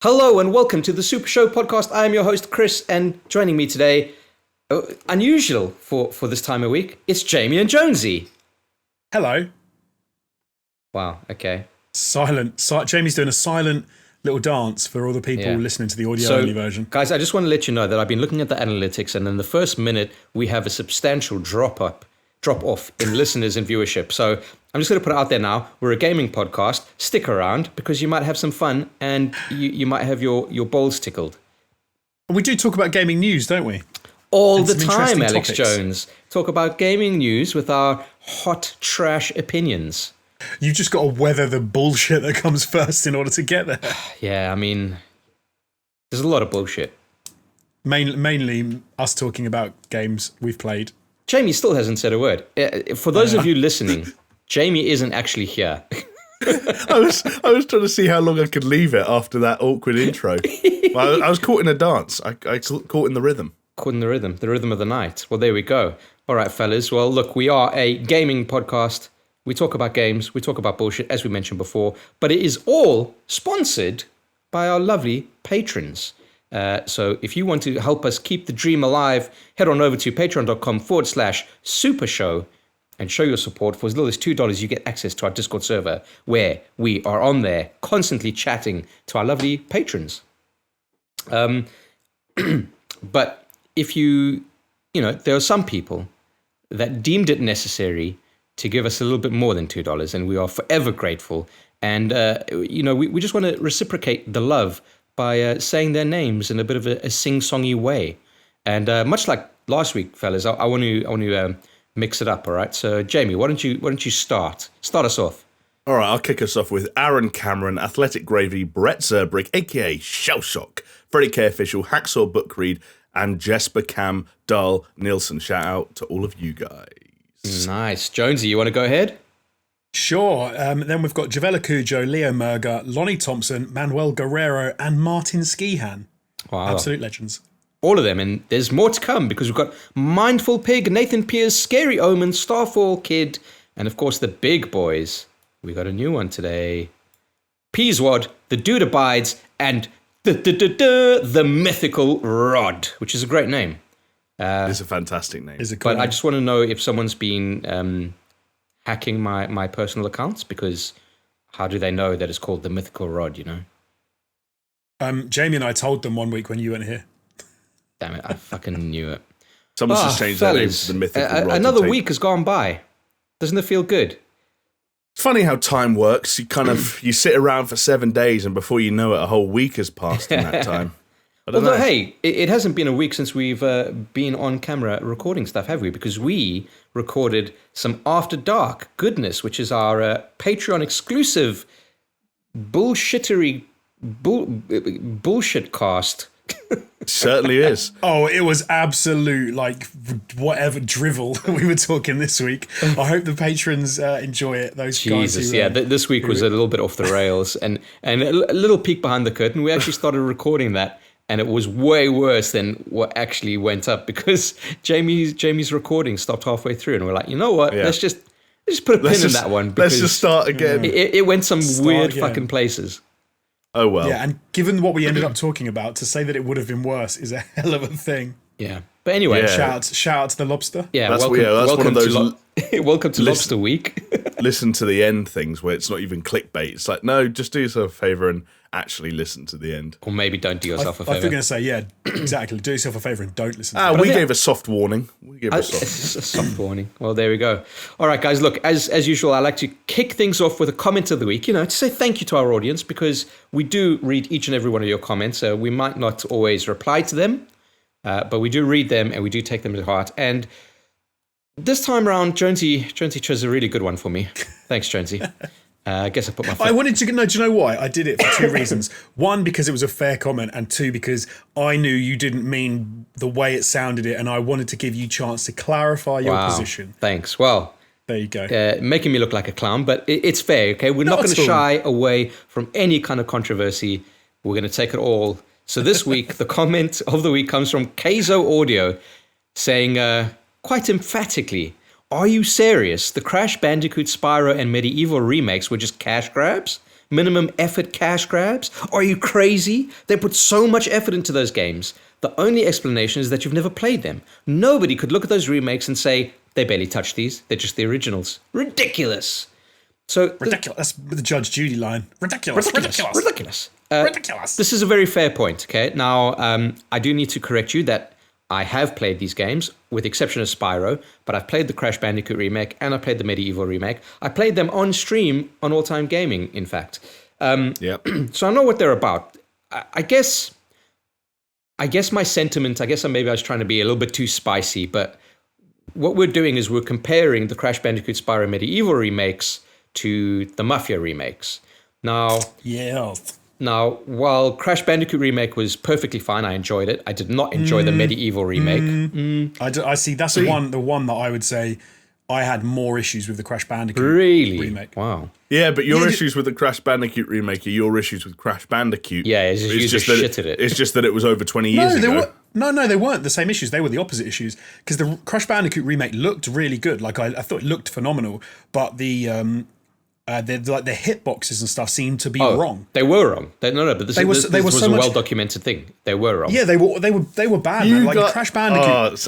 Hello and welcome to the SuperShow podcast. I am your host, Chris, and joining me today, unusual for this time of week, it's Jamie and Jonesy. Hello. Wow, okay. Jamie's doing a silent little dance for all the people listening to the audio-only version. Guys, I just want to let you know that I've been looking at the analytics, and in the first minute, we have a substantial drop off in listeners and viewership. So I'm just going to put it out there now. We're a gaming podcast. Stick around because you might have some fun and you might have your balls tickled. We do talk about gaming news, don't we? All the time, Alex Jones. Talk about gaming news with our hot trash opinions. You've just got to weather the bullshit that comes first in order to get there. Yeah, I mean, there's a lot of bullshit. Mainly us talking about games we've played. Jamie still hasn't said a word. For those of you listening, Jamie isn't actually here. I was trying to see how long I could leave it after that awkward intro. I was caught in a dance. I caught in the rhythm. Caught in the rhythm of the night. Well, there we go. All right, fellas. Well, look, we are a gaming podcast. We talk about games. We talk about bullshit, as we mentioned before. But it is all sponsored by our lovely patrons. So if you want to help us keep the dream alive, head on over to patreon.com/supershow and show your support. For as little as $2, you get access to our Discord server where we are on there constantly chatting to our lovely patrons. But if there are some people that deemed it necessary to give us a little bit more than $2, and we are forever grateful. And, we just want to reciprocate the love by saying their names in a bit of a sing-songy way. And much like last week, fellas, I want to mix it up, all right? So, Jamie, why don't you start? Start us off. All right, I'll kick us off with Aaron Cameron, Athletic Gravy, Brett Zerbrick, a.k.a. Shellshock, Freddie K. Official, Hacksaw Book Read, and Jesper Cam Dahl Nielsen. Shout out to all of you guys. Nice. Jonesy, you want to go ahead? Sure. Then we've got Javela Cujo, Leo Merger, Lonnie Thompson, Manuel Guerrero, and Martin Skihan. Wow. Absolute legends. All of them. And there's more to come because we've got Mindful Pig, Nathan Pierce, Scary Omen, Starfall Kid, and of course the big boys. We got a new one today. Peaswad, The Dude Abides, and the Mythical Rod, which is a great name. It's a fantastic name. But I just want to know if someone's been hacking my personal accounts, because how do they know that it's called the Mythical Rod, Jamie and I told them one week when you weren't here. Damn it, I fucking knew it. Someone's just changed their name to the Mythical Rod. Another week has gone by. Doesn't it feel good? It's funny how time works. You sit around for 7 days and before you know it, a whole week has passed in that time. Although, hey, it hasn't been a week since we've been on camera recording stuff, have we? Because we recorded some After Dark goodness, which is our Patreon exclusive bullshit cast. It certainly is. Oh, it was absolute, whatever drivel we were talking this week. I hope the patrons enjoy it. Those Jesus, guys who, this week was a little bit off the rails. And a little peek behind the curtain, we actually started recording that. And it was way worse than what actually went up because Jamie's recording stopped halfway through, and we're like, you know what? Let's just put a pin in that one. Let's just start again. It went some weird fucking places. Oh well. Yeah, and given what we ended up talking about, to say that it would have been worse is a hell of a thing. Yeah, but anyway, shout out to the lobster. Yeah, that's one of those. Welcome to Lobster Week. Listen to the end things where it's not even clickbait. It's like, no, just do yourself a favor and actually listen to the end. Or maybe don't do yourself a favor. I was going to say, yeah, exactly. Do yourself a favor and don't listen to it. We gave a soft warning. A soft warning. Well, there we go. All right, guys, look, as usual, I like to kick things off with a comment of the week, to say thank you to our audience, because we do read each and every one of your comments. We might not always reply to them, but we do read them and we do take them to heart. And this time around, Jonesy chose a really good one for me. Thanks, Jonesy. I guess I put my... I wanted to... No, do you know why? I did it for two reasons. One, because it was a fair comment, and two, because I knew you didn't mean the way it sounded it, and I wanted to give you a chance to clarify your position. Thanks. Well... There you go. Making me look like a clown, but it's fair, okay? We're not going to shy away from any kind of controversy. We're going to take it all. So this week, the comment of the week comes from Keizo Audio, saying, quite emphatically... Are you serious? The Crash Bandicoot, Spyro, and Medieval remakes were just cash grabs? minimum effort cash grabs? Are you crazy? They put so much effort into those games. The only explanation is that you've never played them. Nobody could look at those remakes and say, they barely touch these. They're just the originals. Ridiculous. So Ridiculous. That's the Judge Judy line. Ridiculous. Ridiculous. Ridiculous. This is a very fair point, okay? Now, I do need to correct you that I have played these games, with the exception of Spyro, but I've played the Crash Bandicoot remake and I played the Medieval remake. I played them on stream on All Time Gaming, in fact. So I know what they're about. I guess my sentiment, maybe I was trying to be a little bit too spicy, but what we're doing is we're comparing the Crash Bandicoot, Spyro, Medieval remakes to the Mafia remakes. Now, while Crash Bandicoot remake was perfectly fine, I enjoyed it. I did not enjoy the Medieval remake. I see. That's the one that I would say I had more issues with the Crash Bandicoot remake. Wow. Yeah, but your issues with the Crash Bandicoot remake are your issues with Crash Bandicoot. Yeah, it's just shit at it. It's just that it was over 20 years ago. They weren't the same issues. They were the opposite issues. Because the Crash Bandicoot remake looked really good. Like I thought it looked phenomenal, but the hitboxes and stuff seemed to be wrong. They were wrong. But this was a well-documented thing. They were wrong. Yeah, they were bad, man. Like Crash Bandicoot.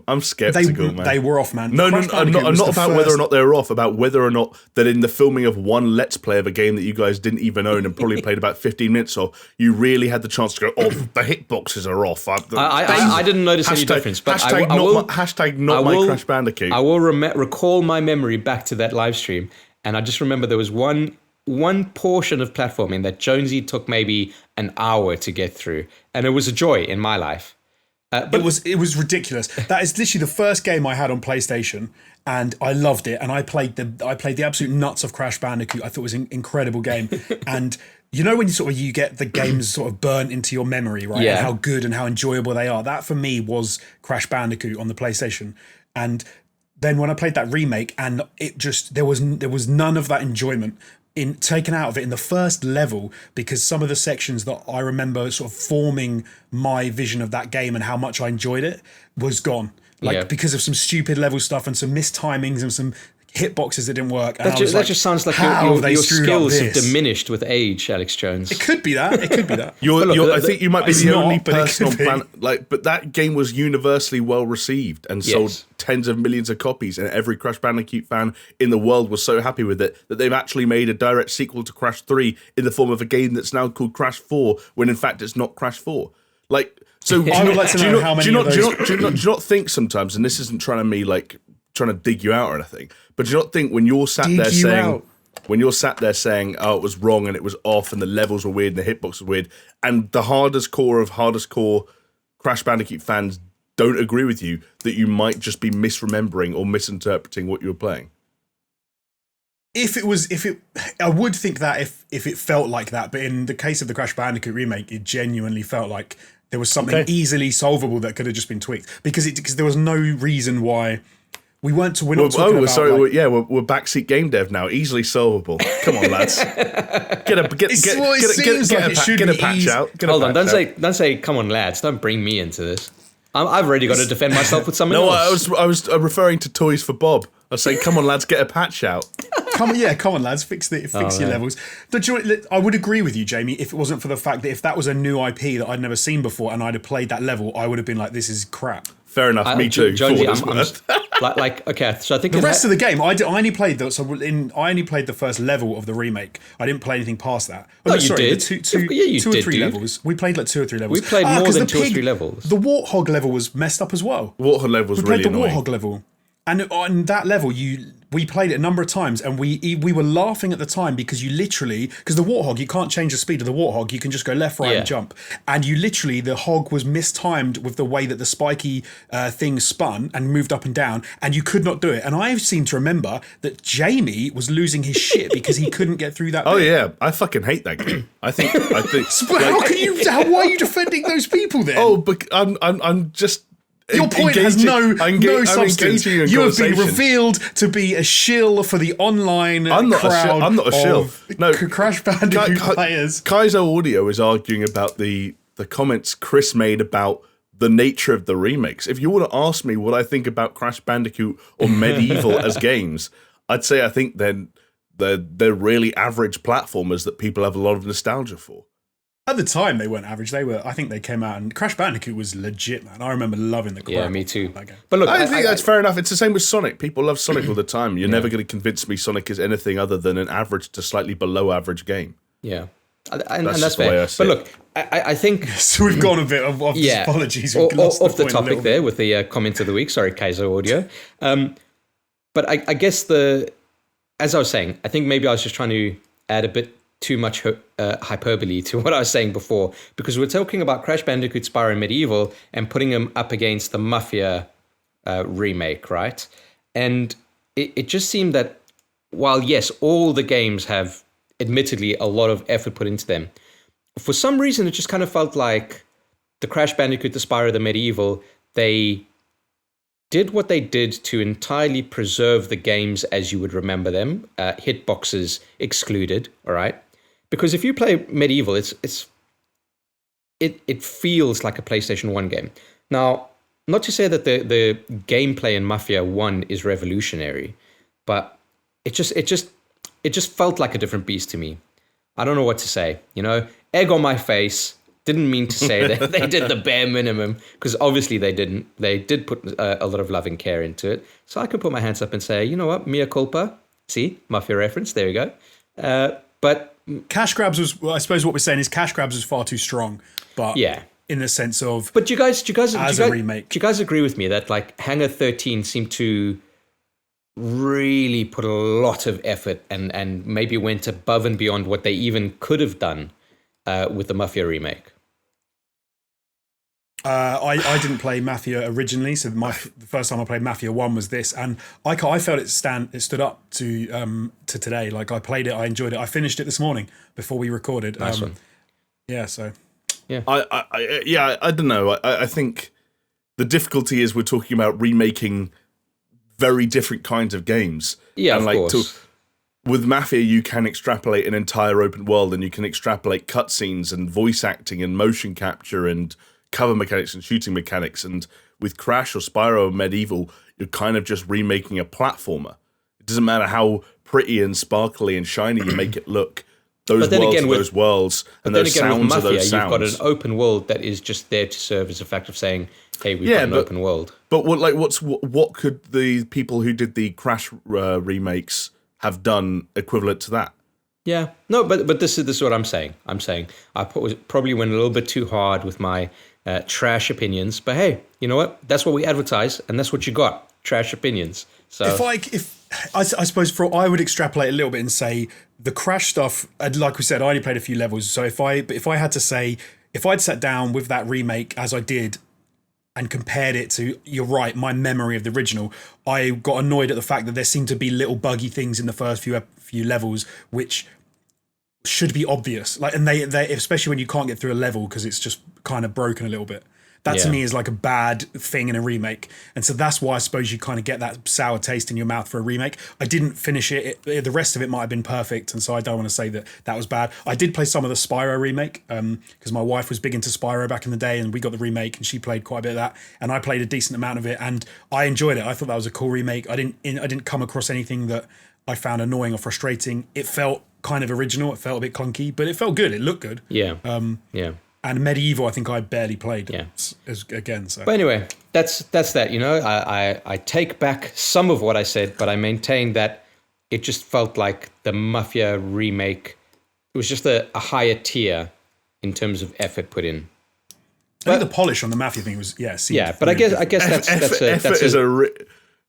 I'm skeptical. Man. They were off, man. No, I'm not about whether or not they were off. About whether or not that in the filming of one Let's Play of a game that you guys didn't even own and probably played about 15 minutes of, you really had the chance to go, the hitboxes are off. I didn't notice any difference. But hashtag not my Crash Bandicoot. I will recall my memory back to that live stream. And I just remember there was one portion of platforming that Jonesy took maybe an hour to get through, and it was a joy in my life. But it was ridiculous. That is literally the first game I had on PlayStation, and I loved it. And I played the absolute nuts of Crash Bandicoot. I thought it was an incredible game. And you know when you get the games sort of burnt into your memory, right? Yeah. And how good and how enjoyable they are. That for me was Crash Bandicoot on the PlayStation, and then when I played that remake, and it just there was none of that enjoyment taken out of it in the first level, because some of the sections that I remember sort of forming my vision of that game and how much I enjoyed it was gone. Because of some stupid level stuff and some mistimings and some hitboxes that didn't work. And that just sounds like your skills have diminished with age, Alex Jones. It could be that. I think you might be the only person on planet. But that game was universally well received and sold tens of millions of copies, and every Crash Bandicoot fan in the world was so happy with it that they've actually made a direct sequel to Crash 3 in the form of a game that's now called Crash 4, when in fact it's not Crash 4. So I would like to know how many of those. Do you not think sometimes, and this isn't trying to dig you out or anything, but do you not think when you're sat there saying, oh, it was wrong and it was off and the levels were weird and the hitbox was weird, and the hardest core Crash Bandicoot fans don't agree with you, that you might just be misremembering or misinterpreting what you were playing? I would think that if it felt like that, but in the case of the Crash Bandicoot remake, it genuinely felt like there was something easily solvable that could have just been tweaked, because there was no reason why. We're not talking about. We're backseat game dev now. Easily solvable. Come on, lads. Get a patch out. Hold on, don't say come on, lads. Don't bring me into this. I've already got to defend myself with something else. I was referring to Toys for Bob. I was saying, come on, lads, get a patch out. Come on, lads, fix your levels. I would agree with you, Jamie, if it wasn't for the fact that if that was a new IP that I'd never seen before and I'd have played that level, I would have been like, this is crap. Fair enough, me too. Jonesy, okay, so I think the rest of the game, I only played the first level of the remake. I didn't play anything past that. You did. Two or three levels. We played like 2 or 3 levels. We played more than 2 or 3 levels. The Warthog level was messed up as well. Warthog level was really annoying. We played the Warthog level. And on that level, we played it a number of times, and we were laughing at the time because because the Warthog, you can't change the speed of the Warthog, you can just go left, right, and jump. And the hog was mistimed with the way that the spiky thing spun and moved up and down, and you could not do it. And I seem to remember that Jamie was losing his shit because he couldn't get through that bit. Oh yeah, I fucking hate that game. I think. Why are you defending those people then? Oh, but I'm just. Your point has no substance. You have been revealed to be a shill for the online crowd. I'm not a shill. No, Crash Bandicoot players. Kaizo Audio is arguing about the comments Chris made about the nature of the remakes. If you want to ask me what I think about Crash Bandicoot or Medieval as games, I'd say I think then They're really average platformers that people have a lot of nostalgia for. At the time, they weren't average. I think they came out, and Crash Bandicoot was legit, man. I remember loving the crap. Yeah, me too. That game. But look, I think that's fair enough. It's the same with Sonic. People love Sonic all the time. You're never going to convince me Sonic is anything other than an average to slightly below average game. Yeah. And That's that's the way fair. I see But it. look, I think... So we've gone a bit off. Yeah. Apologies. We've lost Off the point a topic little there bit. with the comment of the week. Sorry, Kaiser Audio. But I guess as I was saying, I think maybe I was just trying to add a bit too much hyperbole to what I was saying before, because we're talking about Crash Bandicoot, Spyro, and Medieval and putting them up against the Mafia remake, right? And it just seemed that while, yes, all the games have admittedly a lot of effort put into them, for some reason it just kind of felt like the Crash Bandicoot, the Spyro, the Medieval, they did what they did to entirely preserve the games as you would remember them, hitboxes excluded, all right? Because if you play Medieval, it feels like a PlayStation 1 game. Now, not to say that the gameplay in Mafia 1 is revolutionary, but it just felt like a different beast to me. I don't know what to say, egg on my face. Didn't mean to say that they did the bare minimum, because obviously they didn't. They did put a lot of love and care into it. So I can put my hands up and say, you know what, mea culpa. See, Mafia reference, there we go. But Cash grabs was, well, I suppose what we're saying is Cash grabs was far too strong, but yeah, in the sense of, but do you guys remake. Do you guys agree with me that like Hangar 13 seemed to really put a lot of effort and maybe went above and beyond what they even could have done with the Mafia remake? I didn't play Mafia originally, so the first time I played Mafia 1 was this, and I felt it stood up to today. Like, I played it, I enjoyed it, I finished it this morning before we recorded. Nice one. Yeah, so yeah, I don't know. I think the difficulty is we're talking about remaking very different kinds of games. Yeah, and of course. With Mafia, you can extrapolate an entire open world, and you can extrapolate cutscenes and voice acting and motion capture and cover mechanics and shooting mechanics. And with Crash or Spyro or Medieval, you're kind of just remaking a platformer. It doesn't matter how pretty and sparkly and shiny you make it look. Those worlds, and those sounds are those sounds. You've got an open world that is just there to serve as a fact of saying, hey, we've got an open world. But what could the people who did the Crash remakes have done equivalent to that? Yeah, no, but this is what I'm saying. I probably went a little bit too hard with my trash opinions, but hey, you know what? That's what we advertise, and that's what you got: trash opinions. So I suppose I would extrapolate a little bit and say the Crash stuff. Like we said, I only played a few levels, so if I had to say, if I'd sat down with that remake as I did and compared it to, you're right, my memory of the original, I got annoyed at the fact that there seemed to be little buggy things in the first few levels which should be obvious, like, and they especially when you can't get through a level because it's just kind of broken a little bit. That to me is like a bad thing in a remake, and so that's why I suppose you kind of get that sour taste in your mouth for a remake. I didn't finish it. The rest of it might have been perfect, and so I don't want to say that was bad. I did play some of the Spyro remake because my wife was big into Spyro back in the day, and we got the remake, and she played quite a bit of that, and I played a decent amount of it, and I enjoyed it. I thought that was a cool remake. I didn't come across anything that I found annoying or frustrating. It felt kind of original. It felt a bit clunky, but it felt good. It looked good. Yeah. Yeah. And Medieval, I think I barely played. Yeah. Again, so. But anyway, that's that. I take back some of what I said, but I maintain that it just felt like the Mafia remake. It was just a higher tier in terms of effort put in. I think the polish on the Mafia thing was but I guess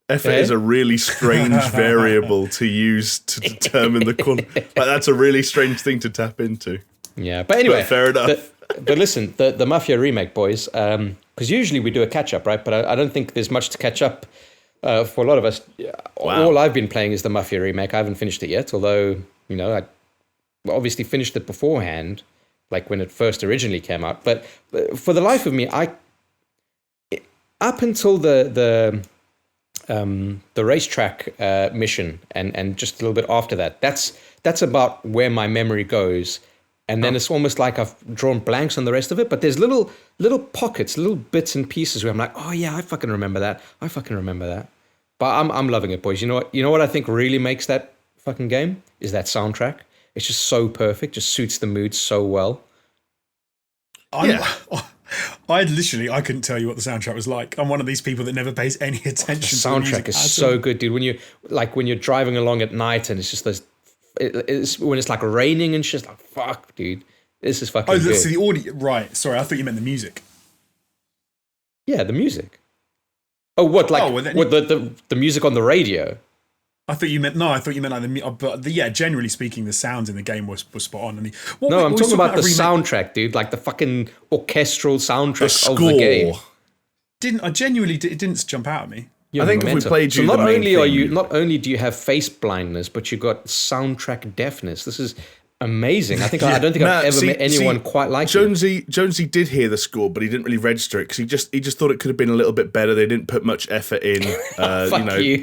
effort is a really strange variable to use to determine the quality. Like, that's a really strange thing to tap into. Yeah, but anyway, fair enough. But listen, the Mafia remake, boys, because usually we do a catch up, right? But I don't think there's much to catch up for a lot of us. Wow. All I've been playing is the Mafia remake. I haven't finished it yet, although I obviously finished it beforehand, like when it first originally came out. But for the life of me, up until the racetrack mission and just a little bit after that, that's about where my memory goes. And then it's almost like I've drawn blanks on the rest of it. But there's little pockets, little bits and pieces where I'm like, oh yeah, I fucking remember that. But I'm loving it, boys. You know what I think really makes that fucking game is that soundtrack. It's just so perfect, just suits the mood so well. I couldn't tell you what the soundtrack was like. I'm one of these people that never pays any attention. The soundtrack is so good, dude. When you're driving along at night and it's just those, when it's like raining and shit, like fuck, dude, this is fucking good. So the audio, right? Sorry, I thought you meant the music. Yeah, the music. Oh, what like the music on the radio? I thought you meant like generally speaking, the sounds in the game was spot on. I'm talking about the soundtrack, dude. Like the fucking orchestral soundtrack of the game. It didn't jump out at me. I think if we played you, so not only do you have face blindness, but you got soundtrack deafness. This is amazing. I don't think I've ever met anyone quite like Jonesy did hear the score, but he didn't really register it because he just thought it could have been a little bit better. They didn't put much effort in. Fuck you.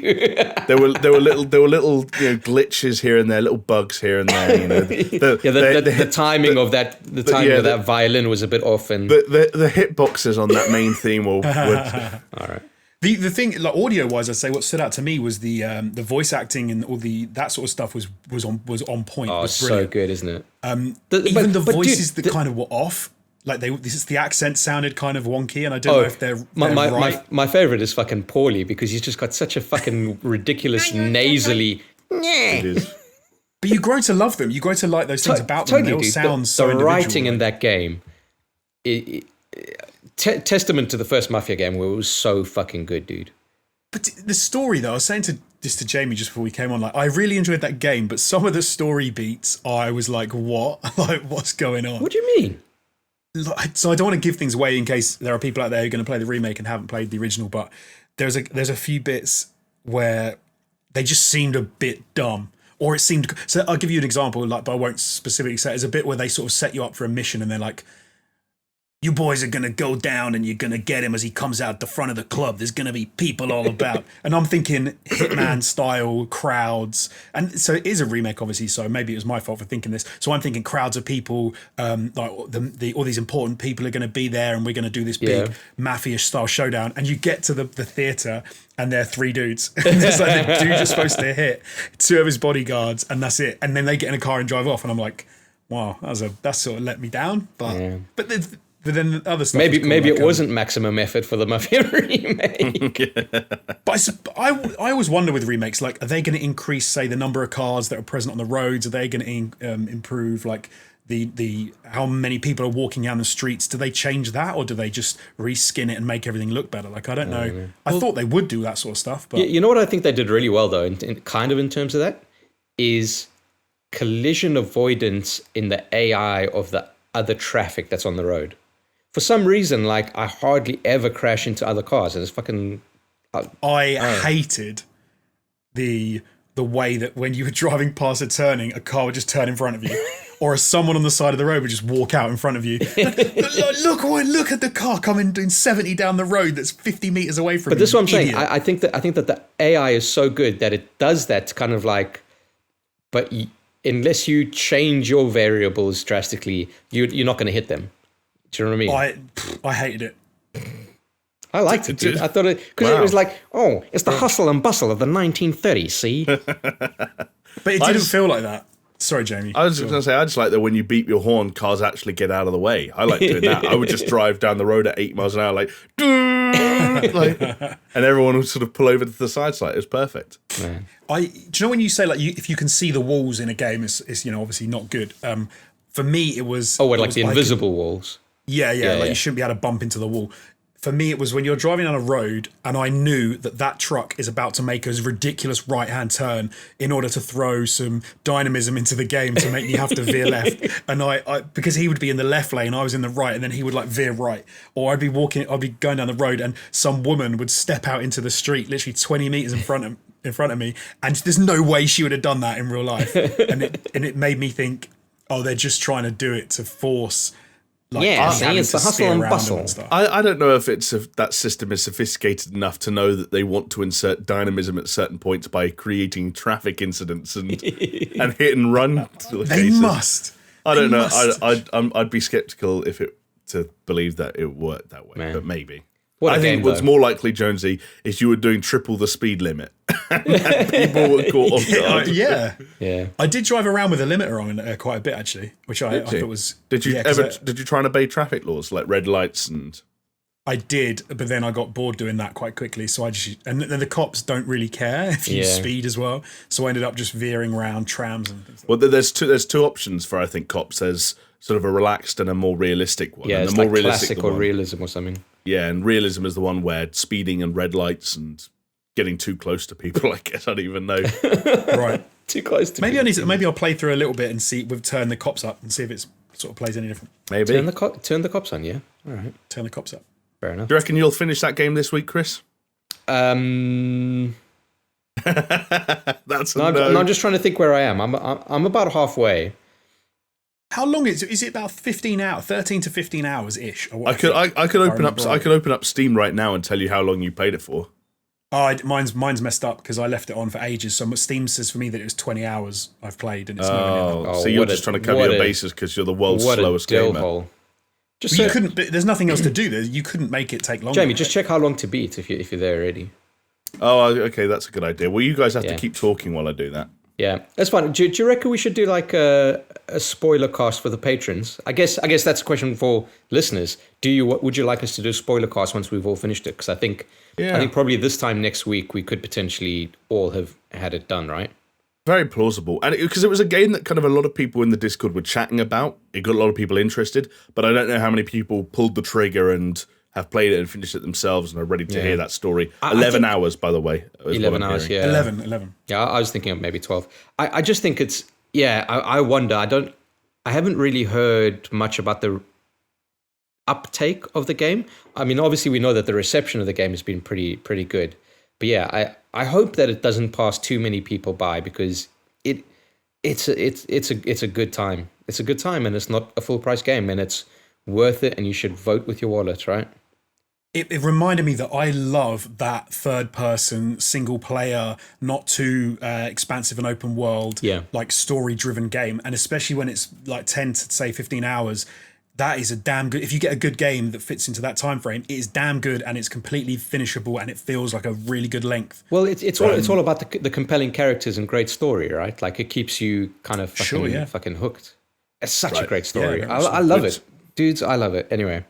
there were little glitches here and there, little bugs here and there. The timing of that that violin was a bit off, and the hitboxes on that main theme were all right. The thing, like audio wise, I'd say what stood out to me was the voice acting and all that sort of stuff was on point. Oh, it's so good, isn't it? Even the voices that kind of were off, like the accent sounded kind of wonky, and I don't know if they're right. My favorite is fucking Paulie because he's just got such a fucking ridiculous nasally. It is. But you grow to love them. You grow to like those things about them. They all sound so individual. The writing in that game. Testament to the first Mafia game where it was so fucking good, dude. But the story, though, I was saying to Jamie just before we came on, like I really enjoyed that game, but some of the story beats, I was like, what? Like, what's going on? What do you mean? So I don't want to give things away in case there are people out there who are going to play the remake and haven't played the original, but there's a few bits where they just seemed a bit dumb. Or it seemed... So I'll give you an example, but I won't specifically say it. There's a bit where they sort of set you up for a mission and they're like, you boys are going to go down and you're going to get him as he comes out the front of the club. There's going to be people all about. And I'm thinking Hitman style crowds. And so it is a remake, obviously, so maybe it was my fault for thinking this. So I'm thinking crowds of people, like all these important people are going to be there and we're going to do this big mafia style showdown. And you get to the theatre and there are three dudes. And there's like the dude you're supposed to hit, two of his bodyguards, and that's it. And then they get in a car and drive off. And I'm like, wow, that sort of let me down. But then the other stuff. Maybe it wasn't maximum effort for the Mafia remake. But I always wonder with remakes, like, are they going to increase, say, the number of cars that are present on the roads? Are they going to improve, like, the how many people are walking down the streets? Do they change that, or do they just reskin it and make everything look better? Like, I don't know. I thought they would do that sort of stuff. But you know what I think they did really well, though, in terms of that, is collision avoidance in the AI of the other traffic that's on the road. For some reason, like, I hardly ever crash into other cars. And it's fucking... I hated the way that when you were driving past a turning, a car would just turn in front of you. Or someone on the side of the road would just walk out in front of you. Look at the car coming doing 70 down the road that's 50 meters away from you. But this is what I'm saying. I think that the AI is so good that it does that to kind of like... But unless you change your variables drastically, you're not going to hit them. Do you know what I mean? I hated it. I liked it, dude. I thought it... Because it was like, it's the hustle and bustle of the 1930s, see? But it didn't feel like that. Sorry, Jamie. I was just going to say, I just like that when you beep your horn, cars actually get out of the way. I like doing that. I would just drive down the road at 8 miles an hour, like and everyone would sort of pull over to the side. It was perfect. Man. Do you know when you say, like, if you can see the walls in a game, it's obviously not good. For me, it was... like the invisible walls? Yeah, you shouldn't be able to bump into the wall. For me, it was when you're driving on a road and I knew that truck is about to make a ridiculous right-hand turn in order to throw some dynamism into the game to make me have to veer left. And I because he would be in the left lane, I was in the right, and then he would like veer right. Or I'd be going down the road and some woman would step out into the street, literally 20 meters in front of me. And there's no way she would have done that in real life. And it made me think, they're just trying to do it to force... it's the hustle and bustle. I don't know if that system is sophisticated enough to know that they want to insert dynamism at certain points by creating traffic incidents and hit and run. They must. I don't know. I'd be skeptical to believe that it worked that way, but maybe. What a I think game, what's though. more likely, Jonesy, is you were doing triple the speed limit. And people were caught off guard. Yeah. I did drive around with a limiter on quite a bit, actually, which I thought was... Did you did you try and obey traffic laws, like red lights and... I did, but then I got bored doing that quite quickly. So and the cops don't really care if you speed as well. So I ended up just veering around trams and things. Well, there's two options for, I think, cops. There's sort of a relaxed and a more realistic one. Yeah, and it's the more like realistic classic or realism or something. Yeah, and realism is the one where speeding and red lights and getting too close to people. I guess I don't even know. Right, too close to. Maybe I'll play through a little bit and see. We've turned the cops up and see if it sort of plays any different. Maybe turn the cops on. Yeah, all right. Turn the cops up. Fair enough. Do you reckon you'll finish that game this week, Chris? That's No, I'm just trying to think where I am. I'm about halfway. How long is it? About 15 hours, 13 to 15 hours ish. I could open up Steam right now and tell you how long you played it for. Oh, mine's messed up because I left it on for ages. So Steam says for me that it was 20 hours I've played, and it's not. So you're just trying to cover your bases because you're the world's slowest gamer. Hole. You couldn't. There's nothing else to do. You couldn't make it take longer. Jamie, just check how long to beat if you're there already. Oh, okay, that's a good idea. Well, you guys have to keep talking while I do that. Yeah, that's fine. Do you reckon we should do like a spoiler cast for the patrons? I guess that's a question for listeners. Would you like us to do a spoiler cast once we've all finished it? Because I think probably this time next week we could potentially all have had it done, right? Very plausible. And because it was a game that kind of a lot of people in the Discord were chatting about. It got a lot of people interested, but I don't know how many people pulled the trigger and have played it and finished it themselves and are ready to hear that story. 11 hours, by the way. 11 hours, yeah. 11. Yeah, I was thinking of maybe 12. I just think it's, I wonder. I haven't really heard much about the uptake of the game. I mean, obviously we know that the reception of the game has been pretty good. But yeah, I hope that it doesn't pass too many people by because it's a good time. It's a good time and it's not a full price game and it's worth it and you should vote with your wallet, right? It reminded me that I love that third person, single player, not too expansive and open world, like story driven game. And especially when it's like 10 to say 15 hours, that is a damn good. If you get a good game that fits into that time frame, it is damn good and it's completely finishable and it feels like a really good length. Well, it's all about the compelling characters and great story, right? Like it keeps you kind of fucking hooked. It's such a great story. Yeah, I love it, dudes. I love it. Anyway.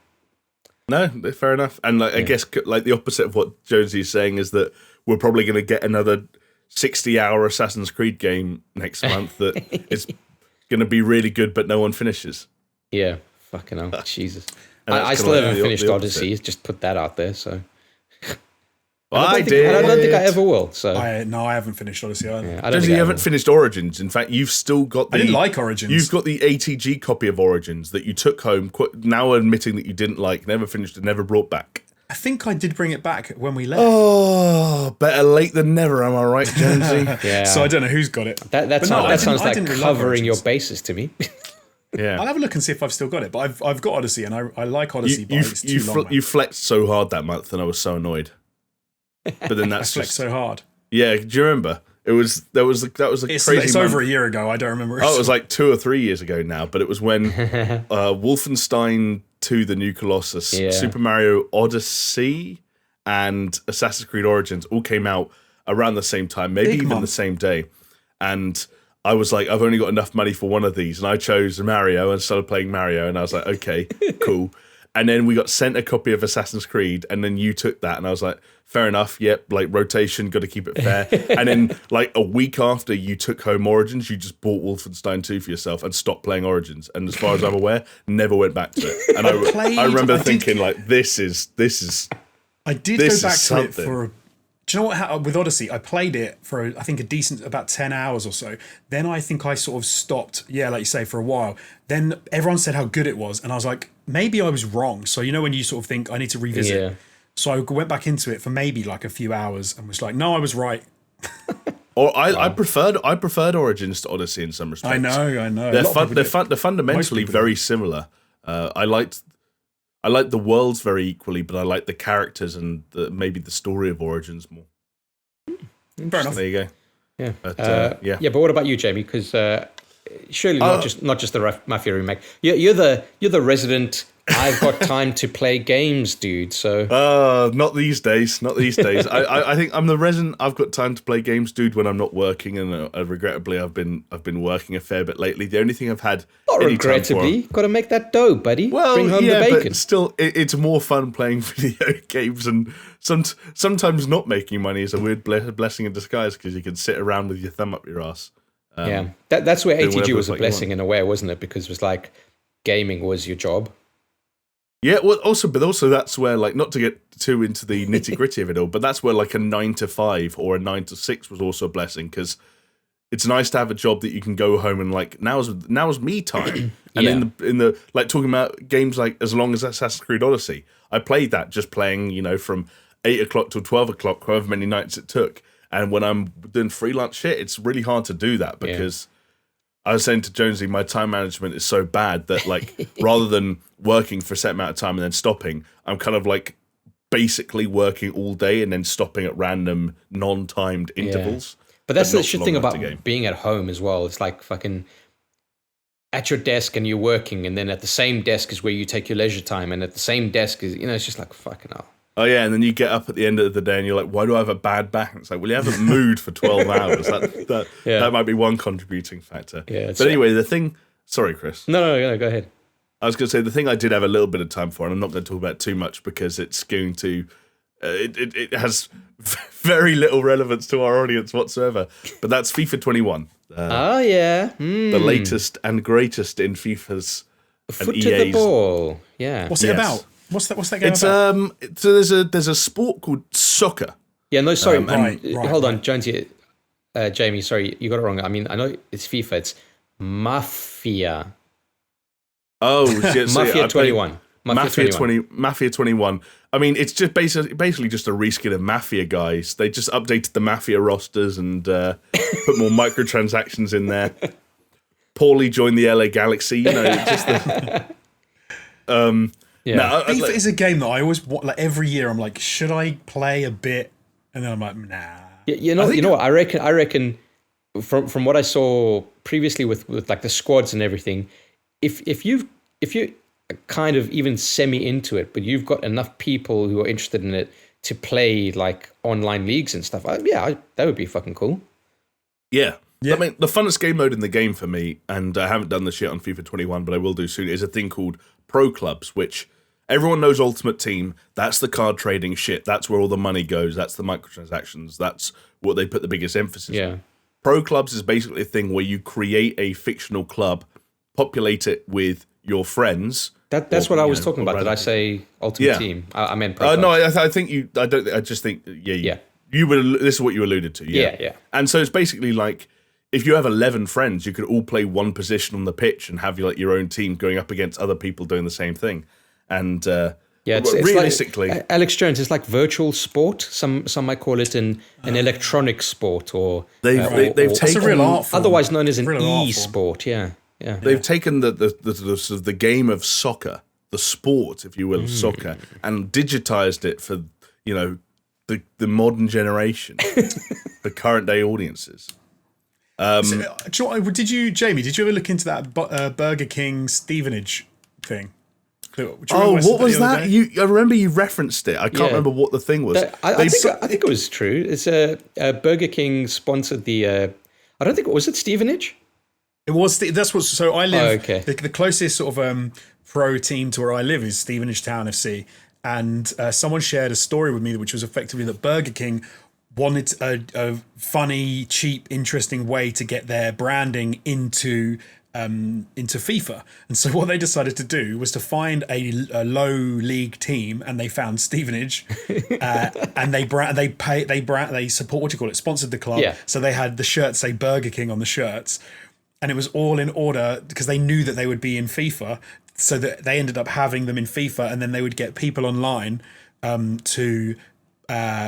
No, fair enough. And I guess like the opposite of what Jonesy's saying is that we're probably going to get another 60-hour Assassin's Creed game next month that is going to be really good, but no one finishes. Yeah. Fucking hell, Jesus. I still haven't finished Odyssey, just put that out there, so... I don't think I ever will, so... I haven't finished Odyssey either. Yeah, you haven't finished Origins. In fact, you've still got the... I didn't like Origins. You've got the ATG copy of Origins that you took home, now admitting that you didn't like, never finished and never brought back. I think I did bring it back when we left. Oh, better late than never, am I right, Jonesy? Yeah. So I don't know who's got it. That sounds like covering your bases to me. Yeah, I'll have a look and see if I've still got it. But I've got Odyssey, and I like Odyssey. But it's too long. You flexed so hard that month, and I was so annoyed. But then that's I flexed so hard. Yeah, do you remember? That was a crazy. It's over a year ago. I don't remember. Oh, it was like 2 or 3 years ago now. But it was when Wolfenstein 2: The New Colossus, Super Mario Odyssey, and Assassin's Creed Origins all came out around the same time, maybe even the same day, and I was like, I've only got enough money for one of these. And I chose Mario and started playing Mario. And I was like, okay, cool. And then we got sent a copy of Assassin's Creed. And then you took that. And I was like, fair enough. Yep, like rotation, got to keep it fair. And then like a week after you took home Origins, you just bought Wolfenstein 2 for yourself and stopped playing Origins. And as far as I'm aware, never went back to it. And I remember thinking like, this is. I did go back to it for do you know what? With Odyssey, I played it for I think a decent about 10 hours or so. Then I think I sort of stopped. Yeah, like you say, for a while. Then everyone said how good it was, and I was like, maybe I was wrong. So you know when you sort of think I need to revisit. Yeah. So I went back into it for maybe like a few hours and was like, no, I was right. Or I preferred Origins to Odyssey in some respects. I know. They're fundamentally very similar. I liked the worlds very equally, but I like the characters and maybe the story of Origins more. Fair enough. There you go. Yeah. But, But what about you, Jamie? Because surely not just the Mafia remake. You're the resident I've got time to play games, dude. So Not these days. Not these days. I think I'm the resident. I've got time to play games, dude, when I'm not working, and regrettably, I've been working a fair bit lately. The only thing I've had not any time regrettably, got to make that dough, buddy. well, Bring home yeah, the bacon. but still, it's more fun playing video games, and sometimes not making money is a weird blessing in disguise because you can sit around with your thumb up your ass. Yeah, that's where doing ATG whatever was the a fuck you blessing in a way, wasn't it? Because it was like gaming was your job. Yeah, well, also that's where, like, not to get too into the nitty gritty of it all, but that's where like a 9 to 5 or a 9 to 6 was also a blessing because it's nice to have a job that you can go home and like now's me time. And in the like talking about games like as long as Assassin's Creed Odyssey, I played that just playing from 8 o'clock till 12 o'clock, however many nights it took. And when I'm doing freelance shit, it's really hard to do that because. I was saying to Jonesy, my time management is so bad that, like, rather than working for a set amount of time and then stopping, I'm kind of, like, basically working all day and then stopping at random non-timed intervals. But that's the shit thing about being at home as well. It's like fucking at your desk and you're working, and then at the same desk is where you take your leisure time, and at the same desk is, it's just like, fucking hell. Oh, yeah, and then you get up at the end of the day and you're like, why do I have a bad back? And it's like, well, you haven't moved for 12 hours. That might be one contributing factor. Yeah, but anyway, the thing... Sorry, Chris. No, go ahead. I was going to say, the thing I did have a little bit of time for, and I'm not going to talk about it too much because it's going to... It has very little relevance to our audience whatsoever, but that's FIFA 21. The latest and greatest in FIFA's Foot and to EA's. the ball. Yeah. What's it about? What's that game about? So there's a sport called soccer. Yeah, no, sorry. Hold on, right. Jonesy. Jamie, sorry, you got it wrong. I mean, I know it's FIFA. It's Mafia. Oh, yeah, Mafia 21. Mafia 21. I mean, it's just basically just a reskin of Mafia guys. They just updated the Mafia rosters and put more microtransactions in there. Paulie joined the LA Galaxy. It's just the... FIFA is a game that I always like every year. I'm like, should I play a bit? And then I'm like, nah. You know what? I reckon from what I saw previously with like the squads and everything, if you're kind of even semi into it, but you've got enough people who are interested in it to play like online leagues and stuff, that would be fucking cool. Yeah. I mean, the funnest game mode in the game for me, and I haven't done this yet on FIFA 21, but I will do soon, is a thing called Pro Clubs, which everyone knows Ultimate Team. That's the card trading shit. That's where all the money goes. That's the microtransactions. That's what they put the biggest emphasis on. Pro Clubs is basically a thing where you create a fictional club, populate it with your friends. That's what I was talking about. Did I say Ultimate Team? I meant Pro Clubs. No, I think you. I don't. I just think. You were. This is what you alluded to. Yeah. And so it's basically like, if you have 11 friends, you could all play one position on the pitch and have your own team going up against other people doing the same thing. And it's realistically, like, Alex Jones, it's like virtual sport. Some might call it an electronic sport, or they've taken a real art form. Otherwise known as an e-sport. Yeah. They've taken the sort of the game of soccer, the sport, if you will, of soccer, and digitized it for the modern generation, the current day audiences. Jamie, did you ever look into that Burger King Stevenage thing? What was that? I remember you referenced it. I can't remember what the thing was. I think it was true. It's Burger King sponsored the. I don't think was it Stevenage. It was. That's what. So I live. Oh, okay. The closest sort of pro team to where I live is Stevenage Town FC, and someone shared a story with me, which was effectively that Burger King wanted a funny, cheap, interesting way to get their branding into FIFA. And so what they decided to do was to find a low league team, and they found Stevenage, and they support, what do you call it, sponsored the club. Yeah. So they had the shirts say Burger King on the shirts, and it was all in order because they knew that they would be in FIFA, so that they ended up having them in FIFA, and then they would get people online to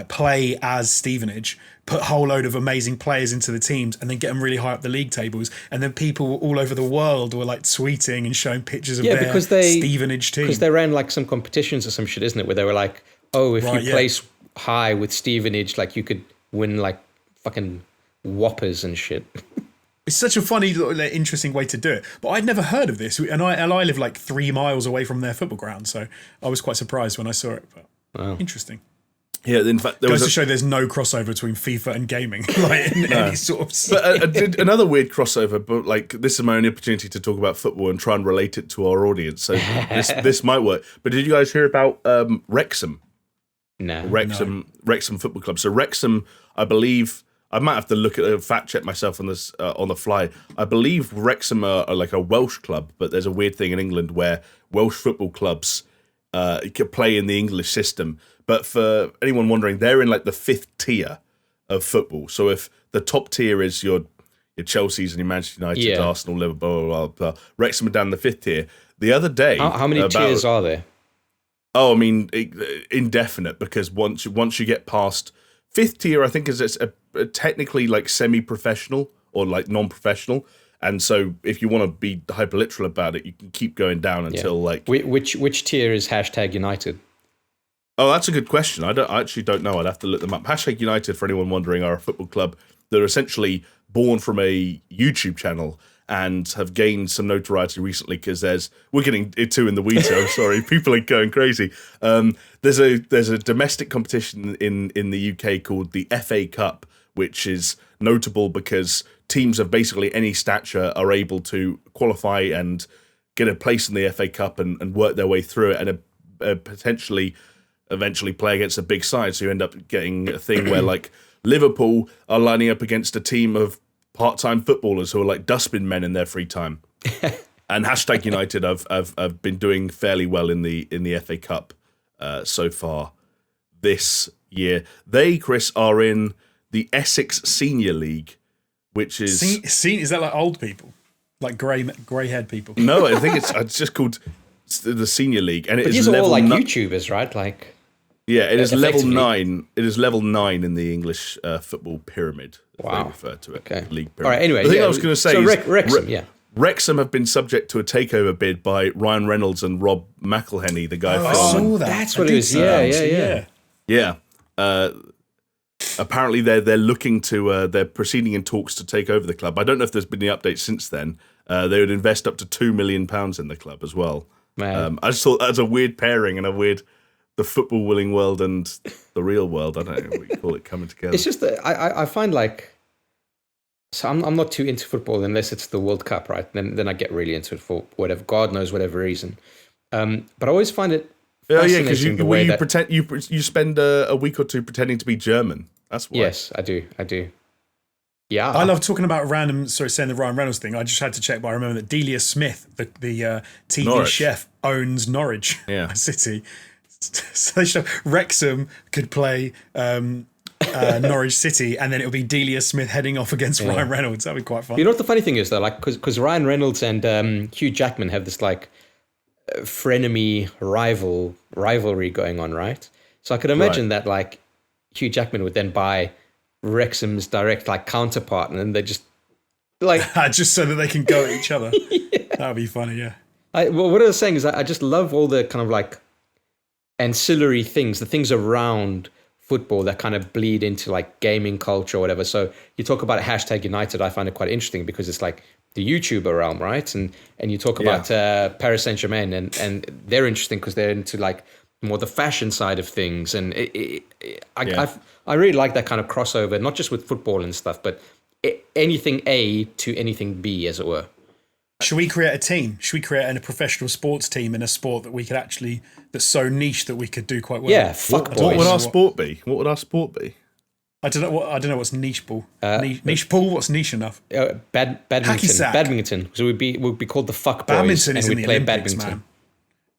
play as Stevenage, put a whole load of amazing players into the teams, and then get them really high up the league tables. And then people all over the world were like tweeting and showing pictures of their Stevenage team. Because they ran like some competitions or some shit, isn't it? Where they were like, oh, if you place high with Stevenage, like you could win like fucking whoppers and shit. It's such a funny, interesting way to do it. But I'd never heard of this, and I live like 3 miles away from their football ground, so I was quite surprised when I saw it. But interesting. Yeah, in fact, there Goes was to show there's no crossover between FIFA and gaming, like in any sort of. But I did another weird crossover, but like this is my only opportunity to talk about football and try and relate it to our audience. So this might work. But did you guys hear about Wrexham? No. Wrexham Football Club. So Wrexham, I believe. I might have to look at a fact check myself on this on the fly. I believe Wrexham are like a Welsh club, but there's a weird thing in England where Welsh football clubs can play in the English system. But for anyone wondering, they're in like the 5th tier of football. So if the top tier is your Chelsea's and your Manchester United, Arsenal, Liverpool, blah, blah, blah, Wrexham are down the 5th tier. The other day, how many tiers are there? Oh, I mean, indefinite, because once you get past 5th tier, I think is a technically like semi-professional or like non-professional. And so if you want to be hyper-literal about it, you can keep going down until like... Which tier is #United? Oh, that's a good question. I actually don't know. I'd have to look them up. #United, for anyone wondering, are a football club that are essentially born from a YouTube channel and have gained some notoriety recently because we're getting too in the weeds here, I'm sorry, people are going crazy. There's a domestic competition in the UK called the FA Cup, which is notable because teams of basically any stature are able to qualify and get a place in the FA Cup and work their way through it and potentially eventually play against a big side. So you end up getting a thing where like Liverpool are lining up against a team of part-time footballers who are like dustbin men in their free time. And #United have been doing fairly well in the FA Cup so far this year. They, Chris, are in the Essex Senior League, which is... Is that like old people? Like grey-haired people? No, I think it's just called the Senior League. And these are all like YouTubers, right? Like... Yeah, it is level 9. It is level 9 in the English football pyramid. Wow. They refer to it. Okay. League pyramid. All right, anyway. The thing I was going to say is Wrexham, Wrexham have been subject to a takeover bid by Ryan Reynolds and Rob McElhenney, the guy I from... saw that. That's what it is. Yeah. Yeah. Apparently they're looking to... they're proceeding in talks to take over the club. I don't know if there's been any updates since then. They would invest up to £2 million in the club as well. Man. I just thought that was a weird pairing and a weird... The football-willing world and the real world. I don't know what you call it coming together. It's just that I find like... So I'm not too into football unless it's the World Cup, right? Then I get really into it for whatever, God knows whatever reason. But I always find it fascinating because you pretend you spend a week or two pretending to be German. That's why. Yes, I do. Yeah. I love talking about saying the Ryan Reynolds thing. I just had to check, but I remember that Delia Smith, the TV Norwich. chef, owns Norwich City. So Wrexham could play Norwich City, and then it would be Delia Smith heading off against Ryan Reynolds. That'd be quite fun. You know what the funny thing is though, like because Ryan Reynolds and Hugh Jackman have this like frenemy rivalry going on, right? So I could imagine that like Hugh Jackman would then buy Wrexham's direct like counterpart, and then they just like just so that they can go at each other. That would be funny. Yeah. Well, what I was saying is I just love all the kind of like ancillary things, the things around football that kind of bleed into like gaming culture or whatever. So you talk about #United, I find it quite interesting because it's like the YouTuber realm, right? And you talk about Paris Saint-Germain, and they're interesting because they're into like more the fashion side of things. And I really like that kind of crossover, not just with football and stuff, but anything A to anything B, as it were. Should we create a team? Should we create a professional sports team in a sport that we could actually, that's so niche that we could do quite well? Yeah, fuck boys. What would our sport be? What would our sport be? I don't know what's niche ball. Niche ball. What's niche enough? Badminton. Badminton. So we'd be called the fuck boys, Badminton is and in we'd the play Olympics, badminton. man.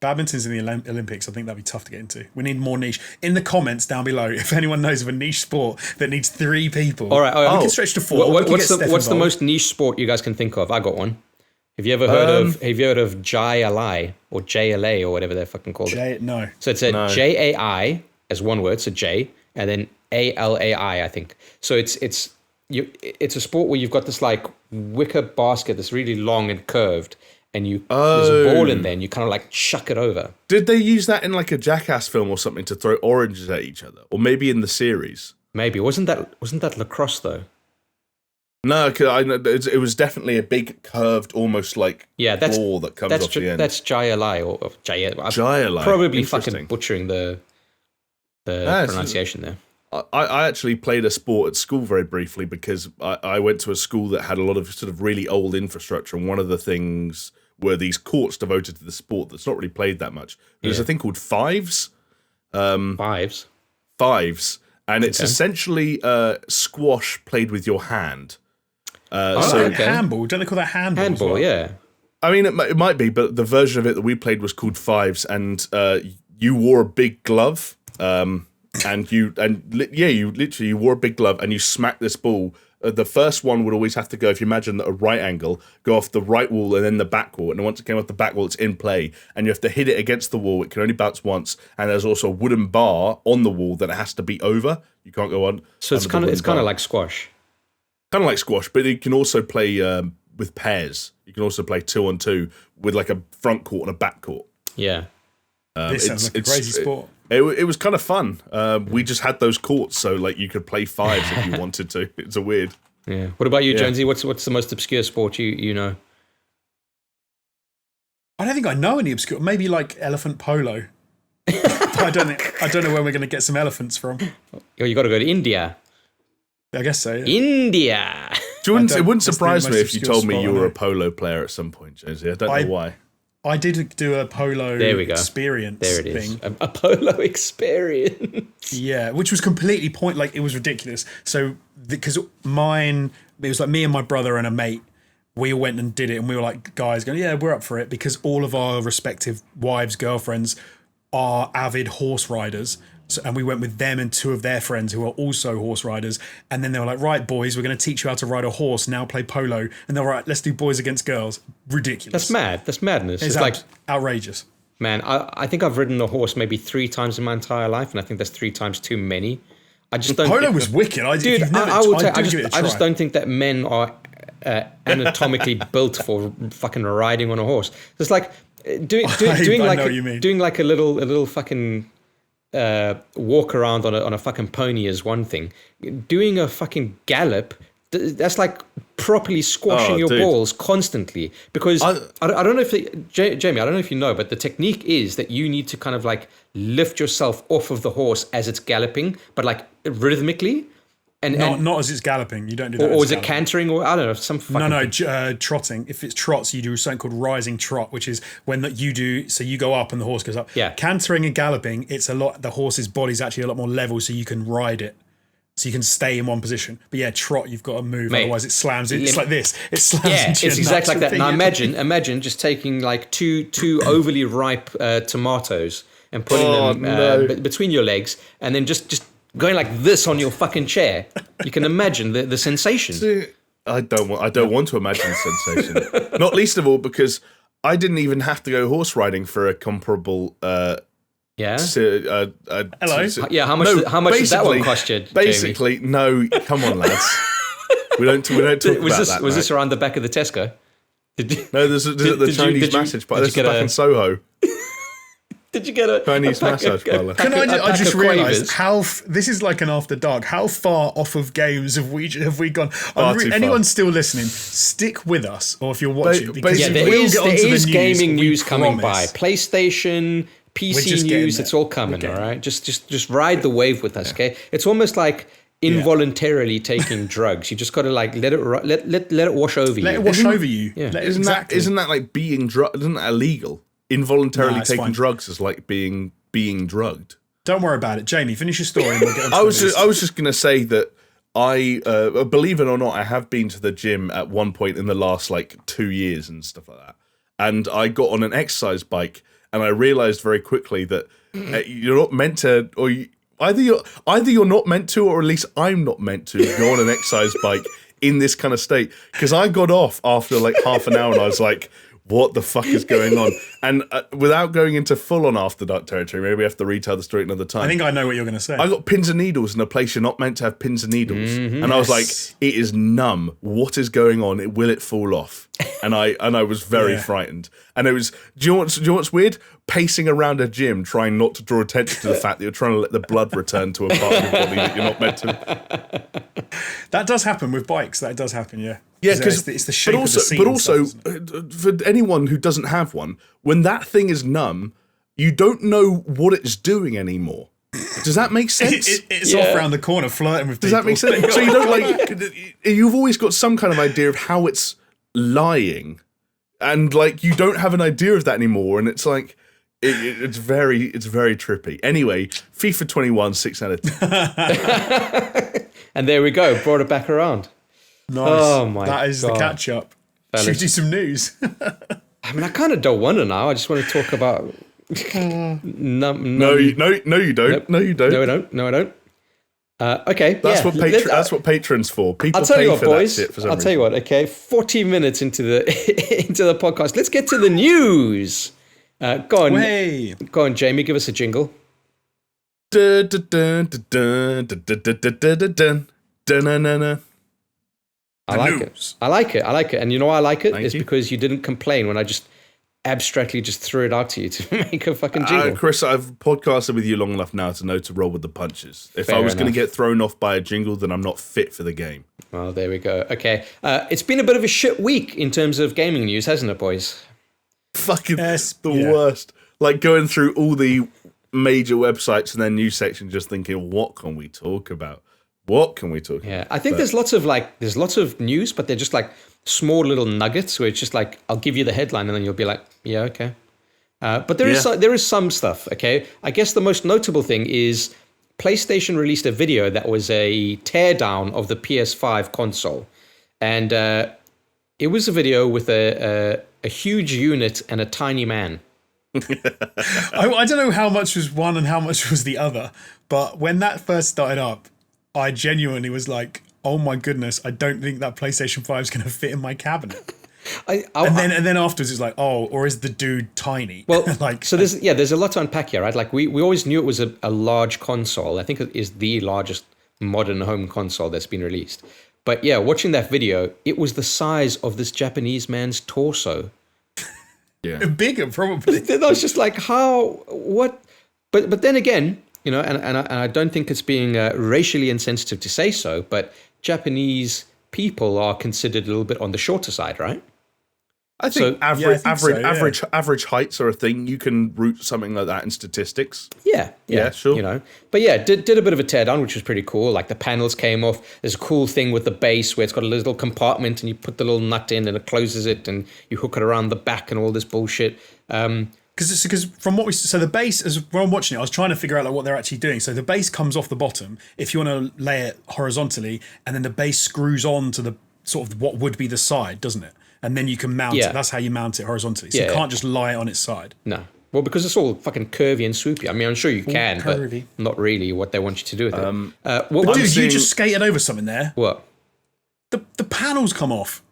Badminton's in the Olympics. I think that'd be tough to get into. We need more niche. In the comments down below, if anyone knows of a niche sport that needs 3 people, all right. We can stretch to 4. What's the most niche sport you guys can think of? I got one. Have you ever heard of JLI or JLA or whatever they're fucking called? No. So it's a JAI as one word, so J, and then ALAI, I think. So it's a sport where you've got this like wicker basket that's really long and curved, and there's a ball in there, and you kind of like chuck it over. Did they use that in like a Jackass film or something to throw oranges at each other, or maybe in the series? Maybe wasn't that lacrosse though? No, 'cause I know it was definitely a big curved, almost like claw that comes off the end. That's Jayalai or Jaya. I'm Jayalai. probably fucking butchering the pronunciation there. I actually played a sport at school very briefly because I went to a school that had a lot of sort of really old infrastructure, and one of the things were these courts devoted to the sport that's not really played that much. There's a thing called fives. Fives. And it's essentially squash played with your hand. Handball. Don't they call that handball? Handball, well? yeah. I mean, it might be, but the version of it that we played was called fives, and you wore a big glove. You literally wore a big glove and you smacked this ball. The first one would always have to go, if you imagine a right angle, go off the right wall and then the back wall. And then once it came off the back wall, it's in play. And you have to hit it against the wall. It can only bounce once. And there's also a wooden bar on the wall that it has to be over. You can't go on. So it's kind of like squash. Kind of like squash, but you can also play with pairs. You can also play 2-on-2 with like a front court and a back court. Yeah. This sounds like a crazy sport. It was kind of fun. We just had those courts, so like you could play fives if you wanted to. It's a weird. Yeah. What about you, Jonesy? What's the most obscure sport you know? I don't think I know any obscure. Maybe like elephant polo. I don't know where we're going to get some elephants from. Oh, you got to go to India. I guess so. Yeah. India. It wouldn't surprise me if you told me you were a polo player at some point, Jonesy. I don't know why. I did do a polo experience. There it is. Thing. A polo experience. Yeah, which was completely it was ridiculous. So, because it was like me and my brother and a mate, we all went and did it, and we were like guys going, yeah, we're up for it, because all of our respective wives, girlfriends are avid horse riders. So, and we went with them and two of their friends who are also horse riders. And then they were like, right, boys, we're going to teach you how to ride a horse. Now play polo. And they're like, let's do boys against girls. Ridiculous. That's mad. That's madness. It's like outrageous. Man, I think I've ridden a horse maybe 3 times in my entire life. And I think that's 3 times too many. I just don't. Polo was wicked. I just don't think that men are anatomically built for fucking riding on a horse. It's like doing like a little fucking walk around on a fucking pony is one thing. Doing a fucking gallop, that's like properly squashing your balls constantly. Because I don't know if Jamie, I don't know if you know, but the technique is that you need to kind of like lift yourself off of the horse as it's galloping, but like rhythmically. And not as it's galloping. You don't do that. Or is it cantering? Or I don't know. Some fucking trotting. If it's trots, you do something called rising trot, which is when you do. So you go up and the horse goes up. Yeah. Cantering and galloping, it's a lot. The horse's body's actually a lot more level, so you can ride it. So you can stay in one position. But yeah, trot, you've got to move. Mate, otherwise it slams. It's like this. It slams. Yeah, it's exactly like that. Now imagine just taking like two overly ripe tomatoes and putting them between your legs, and then just going like this on your fucking chair. You can imagine the sensation. See, I don't want to imagine the sensation. Not least of all because I didn't even have to go horse riding for a comparable. Hello. How much did that one cost you? Basically, Jamie? No. Come on, lads. We don't talk about that. Was this around the back of the Tesco? No, this is the Chinese massage parlour. This is back in Soho. Did you get a Chinese massage parlour? Can I just realise how this is like an after dark? How far off of games have we gone? Anyone still listening? Stick with us, or if you're watching, because there is gaming news coming by. PlayStation, PC news, it's all coming. All right, just ride the wave with us, okay? It's almost like involuntarily taking drugs. You just got to like let it wash over you. Let it wash over you. Yeah. Isn't that like being drugged? Isn't that illegal? Involuntarily taking drugs is like being drugged. Don't worry about it, Jamie. Finish your story. And we'll get I was just going to say that I believe it or not, I have been to the gym at one point in the last like 2 years and stuff like that. And I got on an exercise bike, and I realised very quickly that you're not meant to, or either you're not meant to, or at least I'm not meant to go on an exercise bike in this kind of state. Because I got off after like half an hour, and I was like, what the fuck is going on? And without going into full-on After Dark territory, maybe we have to retell the story another time. I think I know what you're going to say. I got pins and needles in a place you're not meant to have pins and needles. And I was like, it is numb. What is going on? Will it fall off? and I was very frightened. And it was, do you know what's weird? Pacing around a gym, trying not to draw attention to the fact that you're trying to let the blood return to a part of your body that you're not meant to. That does happen with bikes. That does happen, yeah. Yeah, because it's the shape of the seat. But also, for anyone who doesn't have one, when that thing is numb, you don't know what it's doing anymore. Does that make sense? It's off around the corner flirting with people. Does that make sense? So you don't you've always got some kind of idea of how it's lying, and like you don't have an idea of that anymore, and it's like it's very trippy. Anyway, FIFA 21, 6 out of 10. And there we go, brought it back around. Nice. Oh my God. That is the catch up. Should we do some news? I mean, I kind of don't want to now. I just want to talk about. No, you don't. Nope. No, you don't. No, I don't. No, I don't. Okay, that's what patrons for. People I'll tell pay you what, for boys. that shit for some I'll tell you what. Okay, 40 minutes into the into the podcast. Let's get to the news. Go on, Way. Go on, Jamie. Give us a jingle. I like it. And you know why I like it? It's because you didn't complain when I just abstractly just threw it out to you to make a fucking jingle. Chris, I've podcasted with you long enough now to know to roll with the punches. If I was going to get thrown off by a jingle, then I'm not fit for the game. Well, there we go. Okay. It's been a bit of a shit week in terms of gaming news, hasn't it, boys? Fucking worst. Like going through all the major websites and their news section just thinking, what can we talk about? What can we talk about? Yeah, I think there's lots of news, but they're just like small little nuggets where it's just like, I'll give you the headline and then you'll be like, yeah, okay. But there is some stuff, okay? I guess the most notable thing is PlayStation released a video that was a teardown of the PS5 console. And it was a video with a huge unit and a tiny man. I don't know how much was one and how much was the other, but when that first started up, I genuinely was like, oh my goodness, I don't think that PlayStation 5 is going to fit in my cabinet. And then afterwards it's like, oh, or is the dude tiny? Well, there's a lot to unpack here, right? Like we always knew it was a large console. I think it is the largest modern home console that's been released. But yeah, watching that video, it was the size of this Japanese man's torso. Yeah, bigger probably. I was just like, how? What? But then again, you know, and I don't think it's being racially insensitive to say so, but Japanese people are considered a little bit on the shorter side, right? I think average heights are a thing. You can root something like that in statistics. Yeah, sure. You know, but yeah, did a bit of a teardown, which was pretty cool. Like the panels came off. There's a cool thing with the base where it's got a little compartment and you put the little nut in and it closes it and you hook it around the back and all this bullshit. Because from what so the base, as when I'm watching it, I was trying to figure out like what they're actually doing. So the base comes off the bottom if you want to lay it horizontally, and then the base screws on to the sort of what would be the side, doesn't it? And then you can mount it. That's how you mount it horizontally. So you can't just lie it on its side. No. Well, because it's all fucking curvy and swoopy. I mean, I'm sure you can, curvy. But not really what they want you to do with it. But dude, you just skated over something there. What? The panels come off.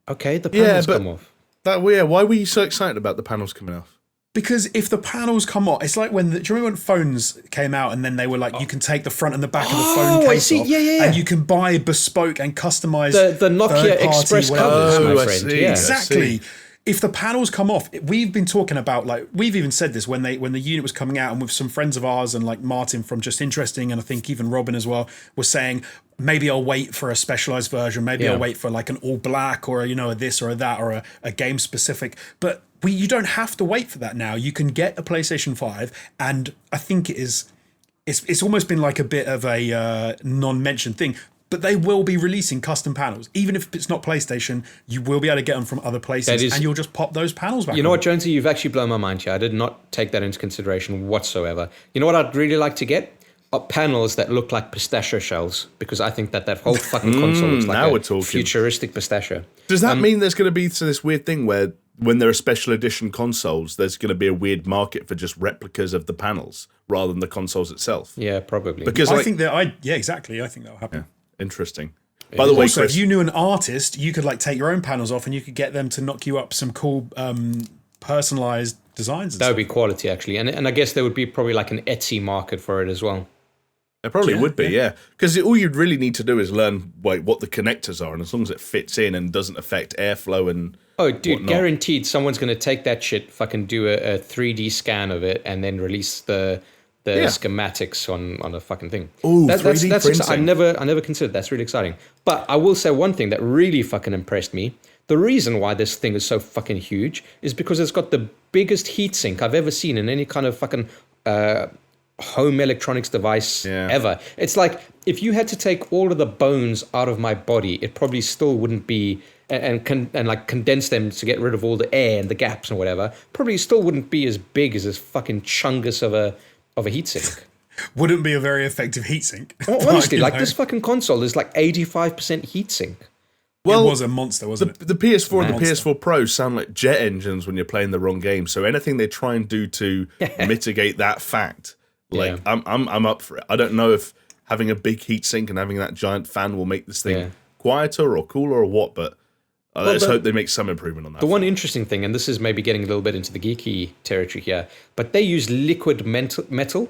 Okay, the panels come off. Why were you so excited about the panels coming off? Because if the panels come off, it's like when do you remember when phones came out and then they were like, you can take the front and the back of the phone case off, and you can buy bespoke and customize the Nokia Express covers, my friend. Yeah. Exactly. If the panels come off, we've been talking about, like, we've even said this when the unit was coming out, and with some friends of ours and like Martin from Just Interesting, and I think even Robin as well, was saying maybe I'll wait for a specialized version, maybe I'll wait for like an all black or a this or a that or a game specific, but you don't have to wait for that now. You can get a PlayStation 5, and I think it's almost been like a bit of a non-mentioned thing, but they will be releasing custom panels. Even if it's not PlayStation, you will be able to get them from other places, and you'll just pop those panels back. You know what, Jonesy? You've actually blown my mind here. I did not take that into consideration whatsoever. You know what I'd really like to get? Panels that look like pistachio shells, because I think that whole fucking console looks like a futuristic pistachio. Does that mean there's going to be this weird thing where when there are special edition consoles, there's going to be a weird market for just replicas of the panels rather than the consoles itself? Yeah, probably. Because I think that exactly. I think that'll happen. Yeah, interesting. By the way, also, Chris, if you knew an artist, you could like take your own panels off and you could get them to knock you up some cool personalized designs. That would be quality, actually, and I guess there would be probably like an Etsy market for it as well. It probably would be, yeah. because all you'd really need to do is learn what the connectors are, and as long as it fits in and doesn't affect airflow and Oh, dude, whatnot. guaranteed someone's going to take that shit, fucking do a 3D scan of it, and then release the schematics on a fucking thing. Ooh, 3D printing. I never considered. That's really exciting. But I will say one thing that really fucking impressed me. The reason why this thing is so fucking huge is because it's got the biggest heatsink I've ever seen in any kind of fucking home electronics device ever. It's like if you had to take all of the bones out of my body, it probably still wouldn't be and like condense them to get rid of all the air and the gaps and whatever. Probably still wouldn't be as big as this fucking chungus of a heatsink. Wouldn't be a very effective heatsink. Honestly, like this fucking console is like 85% heatsink. Well, it was a monster, wasn't it? The PS4 and the PS4 Pro sound like jet engines when you're playing the wrong game. So anything they try and do to mitigate that fact, like I'm up for it. I don't know if having a big heatsink and having that giant fan will make this thing quieter or cooler or what, but let's hope they make some improvement on that. The one interesting thing, and this is maybe getting a little bit into the geeky territory here, but they use liquid metal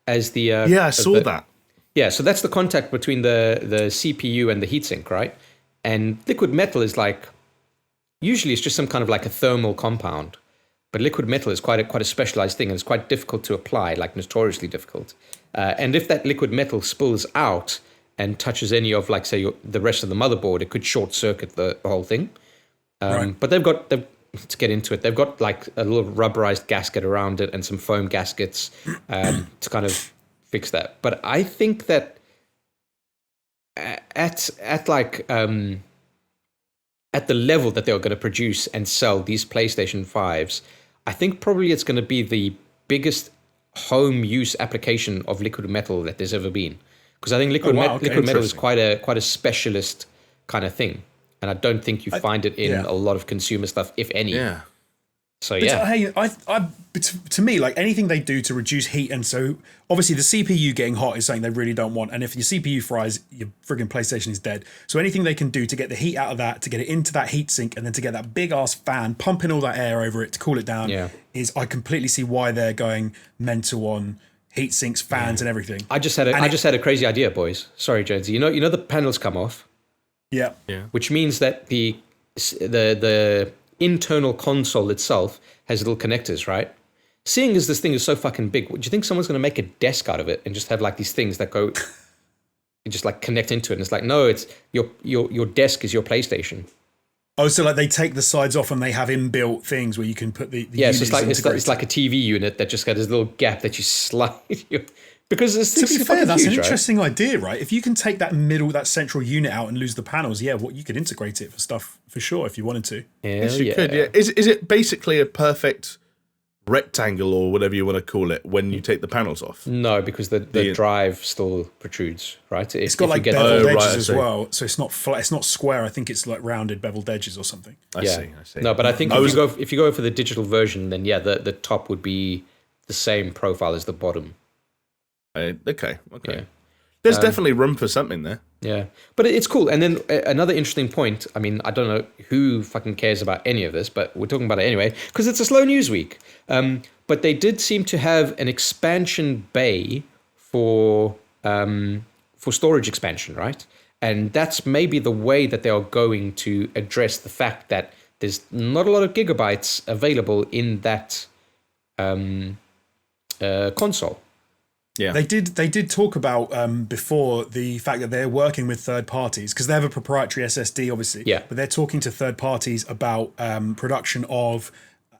as the I saw that. Yeah, so that's the contact between the CPU and the heatsink, right? And liquid metal is like, usually it's just some kind of like a thermal compound, but liquid metal is quite a specialized thing, and it's quite difficult to apply, like notoriously difficult. And if that liquid metal spills out and touches any of, like, say, the rest of the motherboard, it could short circuit the whole thing. Right. But let's get into it. They've got like a little rubberized gasket around it and some foam gaskets to kind of fix that. But I think that at the level that they're going to produce and sell these PlayStation 5s, I think probably it's going to be the biggest home use application of liquid metal that there's ever been. Because I think liquid metal is quite a specialist kind of thing, and I don't think you find it in a lot of consumer stuff, if any. Yeah. So Hey, to me, like anything they do to reduce heat, and so obviously the CPU getting hot is something they really don't want. And if your CPU fries, your friggin' PlayStation is dead. So anything they can do to get the heat out of that, to get it into that heat sink, and then to get that big ass fan pumping all that air over it to cool it down, is I completely see why they're going mental on heat sinks, fans, and everything. I just had a crazy idea, boys. Sorry, Jonesy. You know the panels come off. Yeah. Which means that the internal console itself has little connectors, right? Seeing as this thing is so fucking big, do you think someone's going to make a desk out of it and just have like these things that go, you just like connect into it? And it's like, no, it's your desk is your PlayStation. Oh, so like they take the sides off and they have inbuilt things where you can put the so it's like a TV unit that just got this little gap that you slide. Because to be fair, that's huge, an interesting idea, right? If you can take that central unit out and lose the panels, you could integrate it for stuff for sure if you wanted to. Yes, you could. Yeah, is it basically a perfect rectangle or whatever you want to call it when you take the panels off? No, because the drive still protrudes, right? It's got like beveled edges as well, so it's not flat. It's not square. I think it's like rounded beveled edges or something. I see. No, but I think if you go for the digital version, then the top would be the same profile as the bottom. Okay. Yeah. There's definitely room for something there. Yeah, but it's cool. And then another interesting point. I mean, I don't know who fucking cares about any of this, but we're talking about it anyway because it's a slow news week. But they did seem to have an expansion bay for storage expansion, right? And that's maybe the way that they are going to address the fact that there's not a lot of gigabytes available in that console. Yeah, they did talk about before the fact that they're working with third parties because they have a proprietary SSD, obviously. Yeah, but they're talking to third parties about production of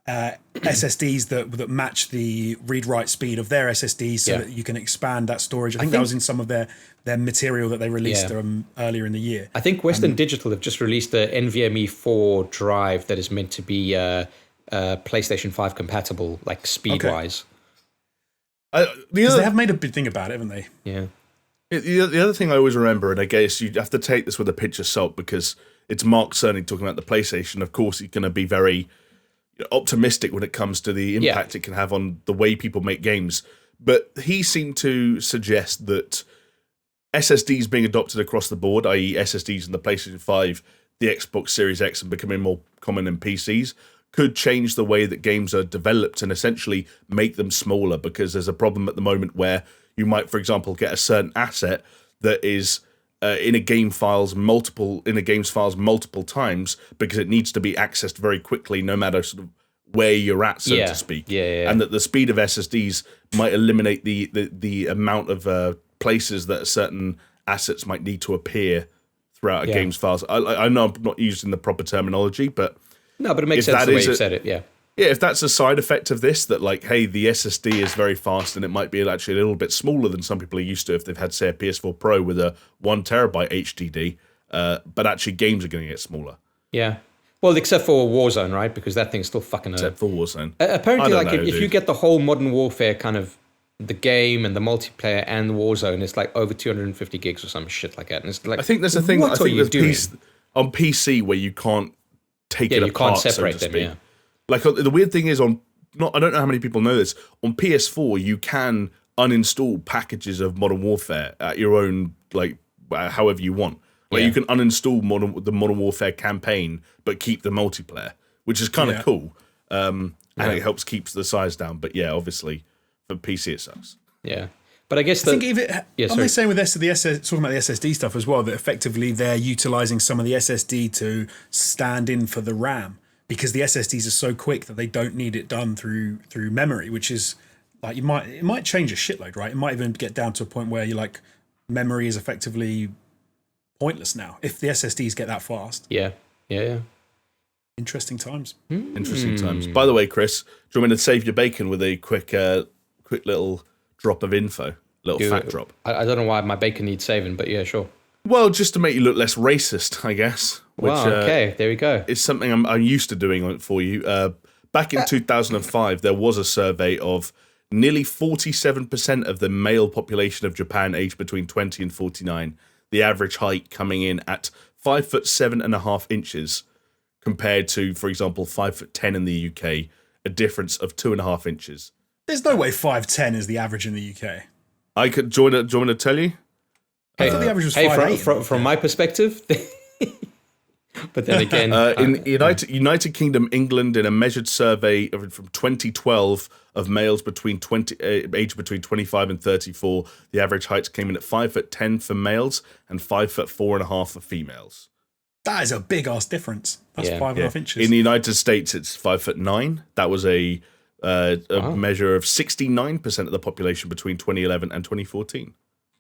SSDs that match the read-write speed of their SSDs, so that you can expand that storage. I think that was in some of their material that they released earlier in the year. I think Western Digital have just released a NVMe 4 drive that is meant to be PlayStation 5 compatible, like speed-wise. They have made a big thing about it, haven't they? Yeah. The other thing I always remember, and I guess you have to take this with a pinch of salt because it's Mark Cerny talking about the PlayStation. Of course, he's going to be very optimistic when it comes to the impact it can have on the way people make games. But he seemed to suggest that SSDs being adopted across the board, i.e. SSDs in the PlayStation 5, the Xbox Series X, and becoming more common in PCs, could change the way that games are developed and essentially make them smaller because there's a problem at the moment where you might, for example, get a certain asset that is in a game's files multiple times because it needs to be accessed very quickly, no matter sort of where you're at, so to speak. And that the speed of SSDs might eliminate the amount of places that certain assets might need to appear throughout a game's files. I know I'm not using the proper terminology, but no, but it makes sense the way you said it. Yeah, if that's a side effect of this, that like, hey, the SSD is very fast and it might be actually a little bit smaller than some people are used to if they've had, say, a PS4 Pro with a 1 terabyte HDD, but actually games are going to get smaller. Yeah. Well, except for Warzone, right? Because that thing's still fucking. Except for Warzone. Apparently, like if you get the whole Modern Warfare kind of the game and the multiplayer and Warzone, it's like over 250 gigs or some shit like that. And it's like, I think there's a thing. What I think are you doing? On PC where you can't take it apart. You can't separate so to them. speak. Yeah. Like the weird thing is I don't know how many people know this. On PS4, you can uninstall packages of Modern Warfare at your own, like, however you want. Like you can uninstall the Modern Warfare campaign, but keep the multiplayer, which is kind of cool. And it helps keep the size down. But yeah, obviously for PC it sucks. Yeah, but I guess aren't they saying with talking about the SSD stuff as well, that effectively they're utilizing some of the SSD to stand in for the RAM because the SSDs are so quick that they don't need it done through memory, which is like it might change a shitload, right? It might even get down to a point where you're like memory is effectively pointless now if the SSDs get that fast. Yeah. Interesting times. Interesting times. By the way, Chris, do you want me to save your bacon with a quick little drop of info, fact drop? I don't know why my bacon needs saving, but yeah, sure. Well, just to make you look less racist, I guess. Which, wow. Okay, there we go. It's something I'm used to doing for you. Back in 2005, there was a survey of nearly 47% of the male population of Japan aged between 20 and 49. The average height coming in at 5'7.5" compared to, for example, 5'10" in the UK, a difference of 2.5 inches. There's no way 5'10" is the average in the UK. I could join it. Do you want me to tell you? I thought the average was 5'8". From my perspective, but then again, in United Kingdom, England, in a measured survey from 2012 of males aged between 25 and 34, the average heights came in at 5'10" for males and 5'4.5" for females. That is a big ass difference. That's 5.5 inches. In the United States, it's 5'9". That was a measure of 69% of the population between 2011 and 2014.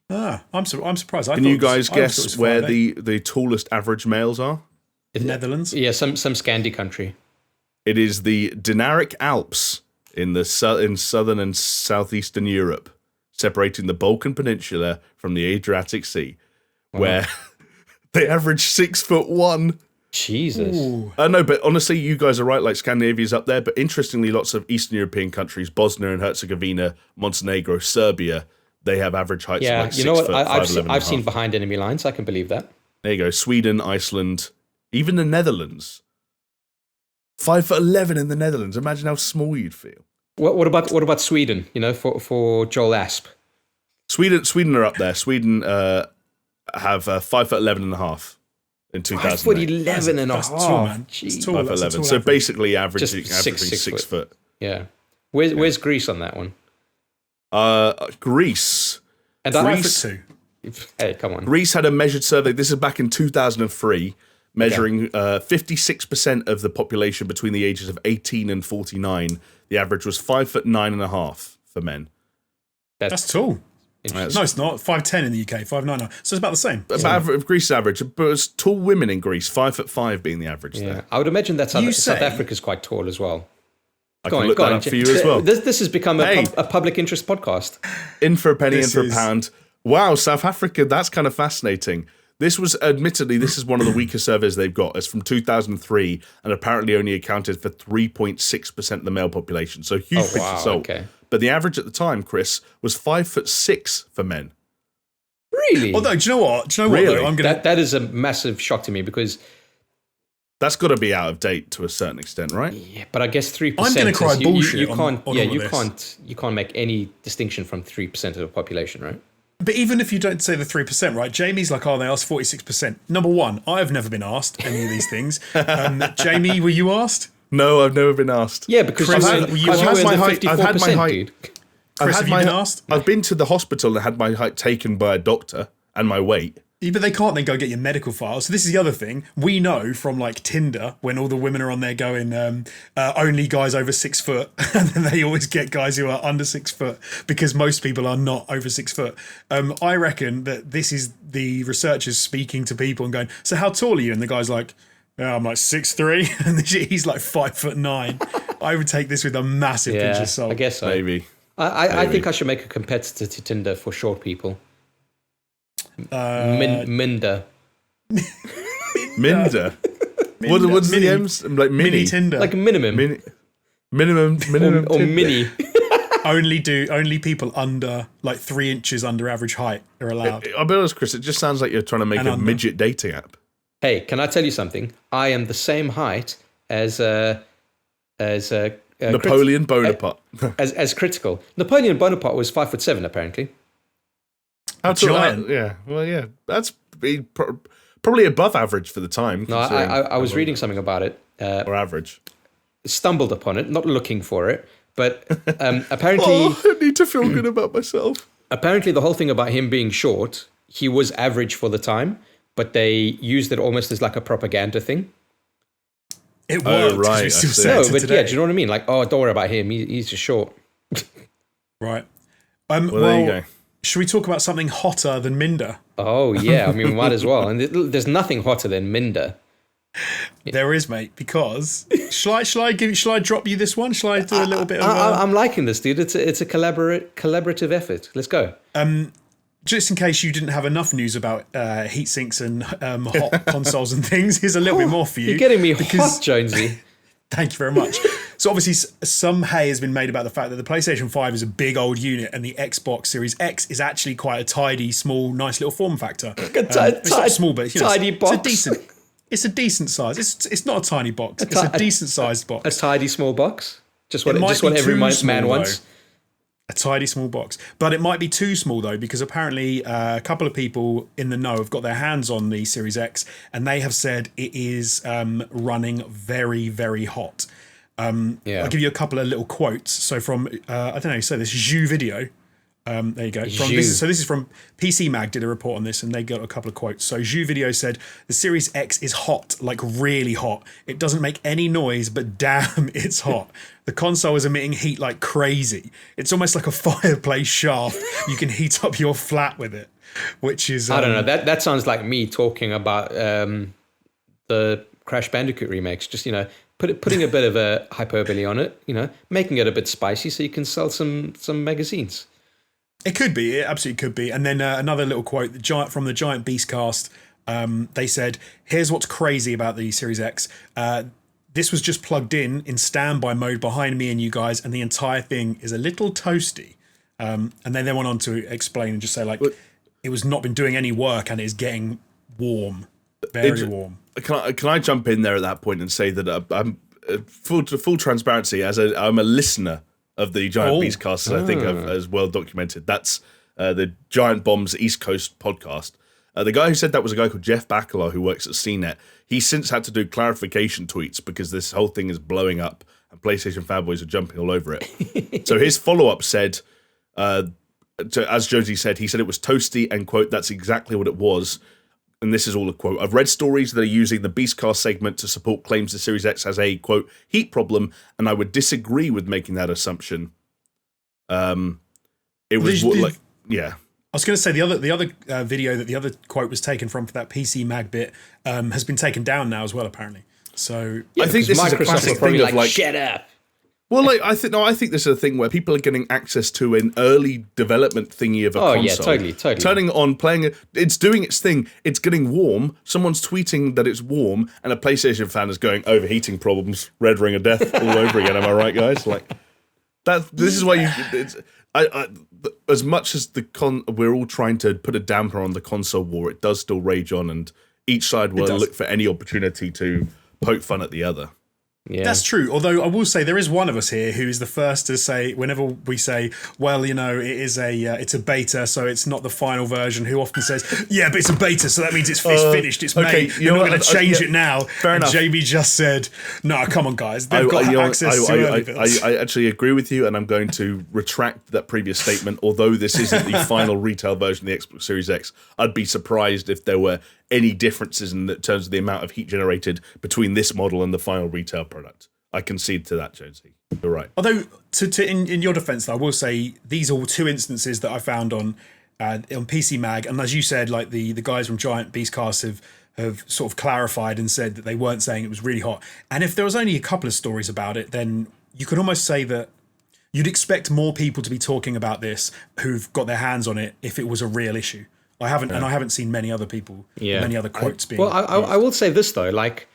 I'm surprised. Can you guys guess where the tallest average males are? The Netherlands? Yeah, some Scandi country. It is the Dinaric Alps in southern and southeastern Europe, separating the Balkan Peninsula from the Adriatic Sea, where they average 6'1". Jesus. No, but honestly, you guys are right. Like Scandinavia's up there, but interestingly, lots of Eastern European countries, Bosnia and Herzegovina, Montenegro, Serbia, they have average heights of like 6 you know what? foot, I've seen behind enemy lines. I can believe that. There you go. Sweden, Iceland, even the Netherlands. 5'11" in the Netherlands. Imagine how small you'd feel. What about Sweden? You know, for Joel Asp. Sweden are up there. Sweden have 5'11.5" in 2008. 5'11 and a half. That's tall, man. That's tall. 5'11". So basically averaging six 6 foot. Yeah. Where's Greece on that one? Greece. And Greece. 5'2". Hey, come on. Greece had a measured survey. This is back in 2003, measuring 56% of the population between the ages of 18 and 49. The average was 5'9.5" for men. That's tall. No, it's not. 5'10" in the UK, 5'9". So it's about the same. Greece's average, but it's tall women in Greece, 5'5" being the average there. I would imagine that South Africa's quite tall as well. I can look that up for you as well. This has become a public interest podcast. In for a penny, in for a pound. Wow, South Africa, that's kind of fascinating. This is one of the weaker surveys they've got. It's from 2003 and apparently only accounted for 3.6% of the male population. So huge pinch of salt. Okay. But the average at the time, Chris, was 5'6" for men. Really? Although, do you know what? Really? That is a massive shock to me because that's got to be out of date to a certain extent, right? Yeah, but I guess 3%. I'm going to cry bullshit. You can't make any distinction from 3% of the population, right? But even if you don't say the 3%, right? Jamie's like, they asked 46%. Number one, I've never been asked any of these things. Jamie, were you asked? No, I've never been asked. Yeah, because Chris, I've had my height. Chris, have you been asked? I've been to the hospital and had my height taken by a doctor and my weight. Yeah, but they can't then go get your medical file. So this is the other thing. We know from like Tinder, when all the women are on there going, only guys over 6 foot, and then they always get guys who are under 6 foot because most people are not over 6 foot. I reckon that this is the researchers speaking to people and going, so how tall are you? And the guy's like, yeah, I'm like 6'3", and he's like 5'9". I would take this with a massive pinch of salt. I guess so. Maybe. I think I should make a competitor to Tinder for short people. Minder. Minder. What's the M's? Like mini Tinder. Like a minimum. Minimum or Tinder. mini. Only people under like 3 inches under average height are allowed. I'll be honest, Chris, it just sounds like you're trying to make a midget dating app. Hey, can I tell you something? I am the same height as Napoleon Bonaparte. as Critical. Napoleon Bonaparte was 5'7", apparently. How tall? Giant. Yeah. Well, yeah. That's probably above average for the time. No, I was reading something about it. Or average. Stumbled upon it, not looking for it, but apparently... I need to feel good about myself. Apparently the whole thing about him being short, he was average for the time, but they used it almost as like a propaganda thing. It worked. Right, We still I see. say it No, to but today. yeah, do you know what I mean? Like, oh, don't worry about him. He's just short. Right. Well, there you go. Should we talk about something hotter than Minder? Oh, yeah. I mean, we might as well. And there's nothing hotter than Minder. There is, mate, because shall I drop you this one? Shall I do a little bit of I'm liking this, dude. It's a collaborative effort. Let's go. just in case you didn't have enough news about heat sinks and hot consoles and things, here's a little bit more for you. You're getting me hot, Jonesy. Thank you very much. So obviously some hay has been made about the fact that the PlayStation 5 is a big old unit and the Xbox Series X is actually quite a tidy, small, nice little form factor. It's not small, but tidy box. It's a decent size. It's not a tiny box. It's a decent sized box. A tidy small box. Just what might be every too man small, wants. A tidy small box. But it might be too small though, because apparently a couple of people in the know have got their hands on the Series X and they have said it is running very, very hot. I'll give you a couple of little quotes. So from, I don't know, so this Zhu video. There you go. This is from PC Mag did a report on this and they got a couple of quotes. So Zhu Video said, the Series X is hot, like really hot. It doesn't make any noise, but damn, it's hot. The console is emitting heat like crazy. It's almost like a fireplace shaft. You can heat up your flat with it, which is... I don't know. That sounds like me talking about the Crash Bandicoot remakes. Just, putting a bit of a hyperbole on it, making it a bit spicy so you can sell some magazines. It could be. It absolutely could be. And then another little quote from the Giant Beastcast. They said, here's what's crazy about the Series X. This was just plugged in standby mode behind me and you guys, and the entire thing is a little toasty. And then they went on to explain and just say, it was not been doing any work and it is getting warm. Very warm. Can I jump in there at that point and say that I'm full transparency, I'm a listener of the Giant Beastcast, I think as well documented. That's the Giant Bombs East Coast podcast. The guy who said that was a guy called Jeff Bacala who works at CNET. He's since had to do clarification tweets because this whole thing is blowing up and PlayStation fanboys are jumping all over it. So his follow-up said, as Josie said, he said it was toasty and, quote, that's exactly what it was. And this is all a quote. I've read stories that are using the Beastcast segment to support claims the Series X has a, quote, heat problem, and I would disagree with making that assumption. It was yeah. I was going to say the other video that the other quote was taken from for that PC Mag bit has been taken down now as well, apparently. So I think this Microsoft is a classic probably thing of like, shut up. Well, I think this is a thing where people are getting access to an early development thingy of a console. Oh yeah, totally. Turning it on, playing it, it's doing its thing. It's getting warm. Someone's tweeting that it's warm, and a PlayStation fan is going overheating problems, Red Ring of Death all over again. Am I right, guys? Like that. This is why you. As much as we're all trying to put a damper on the console war, it does still rage on, and each side will look for any opportunity to poke fun at the other. Yeah. That's true. Although I will say there is one of us here who is the first to say, whenever we say, well, it is it's a beta, so it's not the final version, who often says, yeah, but it's a beta, so that means it's finished, it's made. You're not going to change it now. Fair enough. JB just said, no, come on, guys. They've got access to early builds. I actually agree with you, and I'm going to retract that previous statement. Although this isn't the final retail version of the Xbox Series X, I'd be surprised if there were any differences in terms of the amount of heat generated between this model and the final retail product. I concede to that, Jonesy. You're right. Although, in your defence, I will say these are two instances that I found on PC Mag, and as you said, like the guys from Giant Beastcast have sort of clarified and said that they weren't saying it was really hot. And if there was only a couple of stories about it, then you could almost say that you'd expect more people to be talking about this who've got their hands on it if it was a real issue. I haven't seen many other people, many other quotes being. Well, I will say this though, like,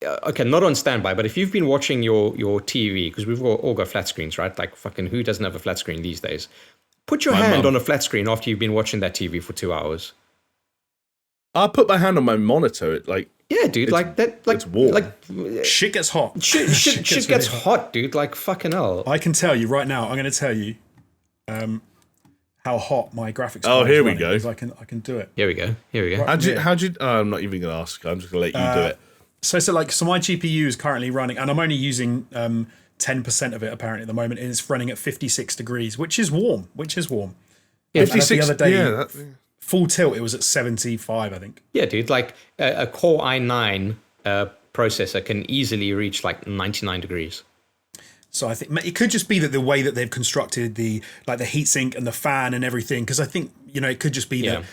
okay, not on standby, but if you've been watching your TV, because we've all got flat screens, right? Like, fucking who doesn't have a flat screen these days? Put your hand on a flat screen after you've been watching that TV for 2 hours. I'll put my hand on my monitor. Yeah, dude, like that. Like, it's warm. Like, shit gets hot. Shit gets hot, dude. Like, fucking hell. I can tell you right now. I'm going to tell you. How hot my graphics card Oh, is here we running, go. 'cause I can do it. Here we go. Right, How'd you? I'm not even going to ask. I'm just going to let you do it. So my GPU is currently running, and I'm only using 10% of it apparently at the moment, and it's running at 56 degrees, which is warm. Yeah, 56. The other day, Yeah. full tilt, it was at 75, I think. Yeah, dude. Like a Core i9 processor can easily reach like 99 degrees. So I think it could just be that the way that they've constructed the heatsink and the fan and everything, because I think it could just be that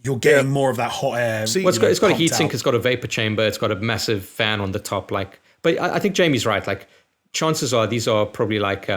you're getting more of that hot air. Well, it's got a heatsink, it's got a vapor chamber, it's got a massive fan on the top. But I think Jamie's right. Like, chances are these are probably like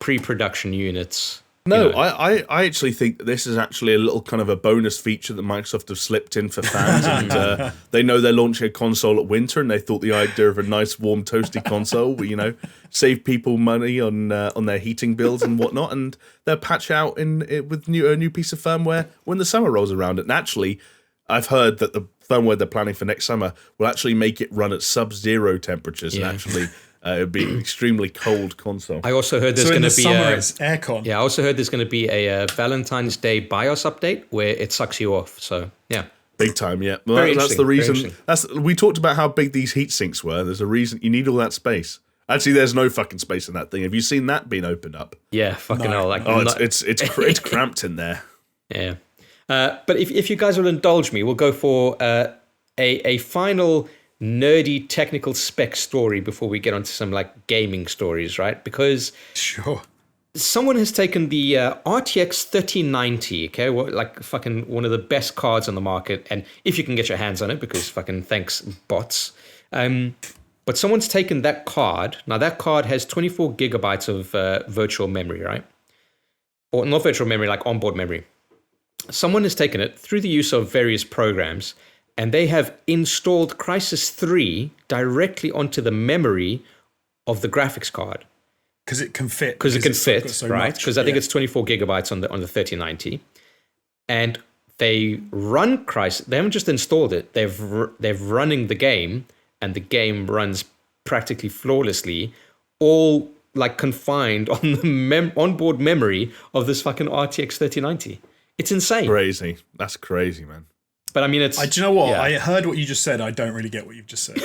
pre-production units. No, I actually think this is actually a little kind of a bonus feature that Microsoft have slipped in for fans. And they know they're launching a console at winter, and they thought the idea of a nice, warm, toasty console will, save people money on their heating bills and whatnot. And they'll patch out with a new piece of firmware when the summer rolls around. And actually, I've heard that the firmware they're planning for next summer will actually make it run at sub-zero temperatures and actually. It would be an extremely cold console. I also heard there's going to be it's aircon. Yeah, I also heard there's going to be a Valentine's Day BIOS update where it sucks you off. So yeah, big time. Yeah, well, that's the reason. We talked about how big these heat sinks were. There's a reason you need all that space. Actually, there's no fucking space in that thing. Have you seen that being opened up? Yeah, fucking hell. Like, it's cramped in there. Yeah, but if you guys will indulge me, we'll go for a final nerdy technical spec story before we get onto some like gaming stories, right? Because sure, someone has taken the RTX 3090, okay, like fucking one of the best cards on the market, and if you can get your hands on it, because fucking thanks bots. But someone's taken that card. Now that card has 24 gigabytes of virtual memory, right? Or not virtual memory, like onboard memory. Someone has taken it through the use of various programs, and they have installed Crysis 3 directly onto the memory of the graphics card. Because it can fit. Because it can fit, right? Because I think it's 24 gigabytes on the 3090. And they run Crysis. They haven't just installed it. They've running the game, and the game runs practically flawlessly, all like confined on the onboard memory of this fucking RTX 3090. It's insane. Crazy. That's crazy, man. But I mean, it's. Do you know what? Yeah. I heard what you just said. I don't really get what you've just said.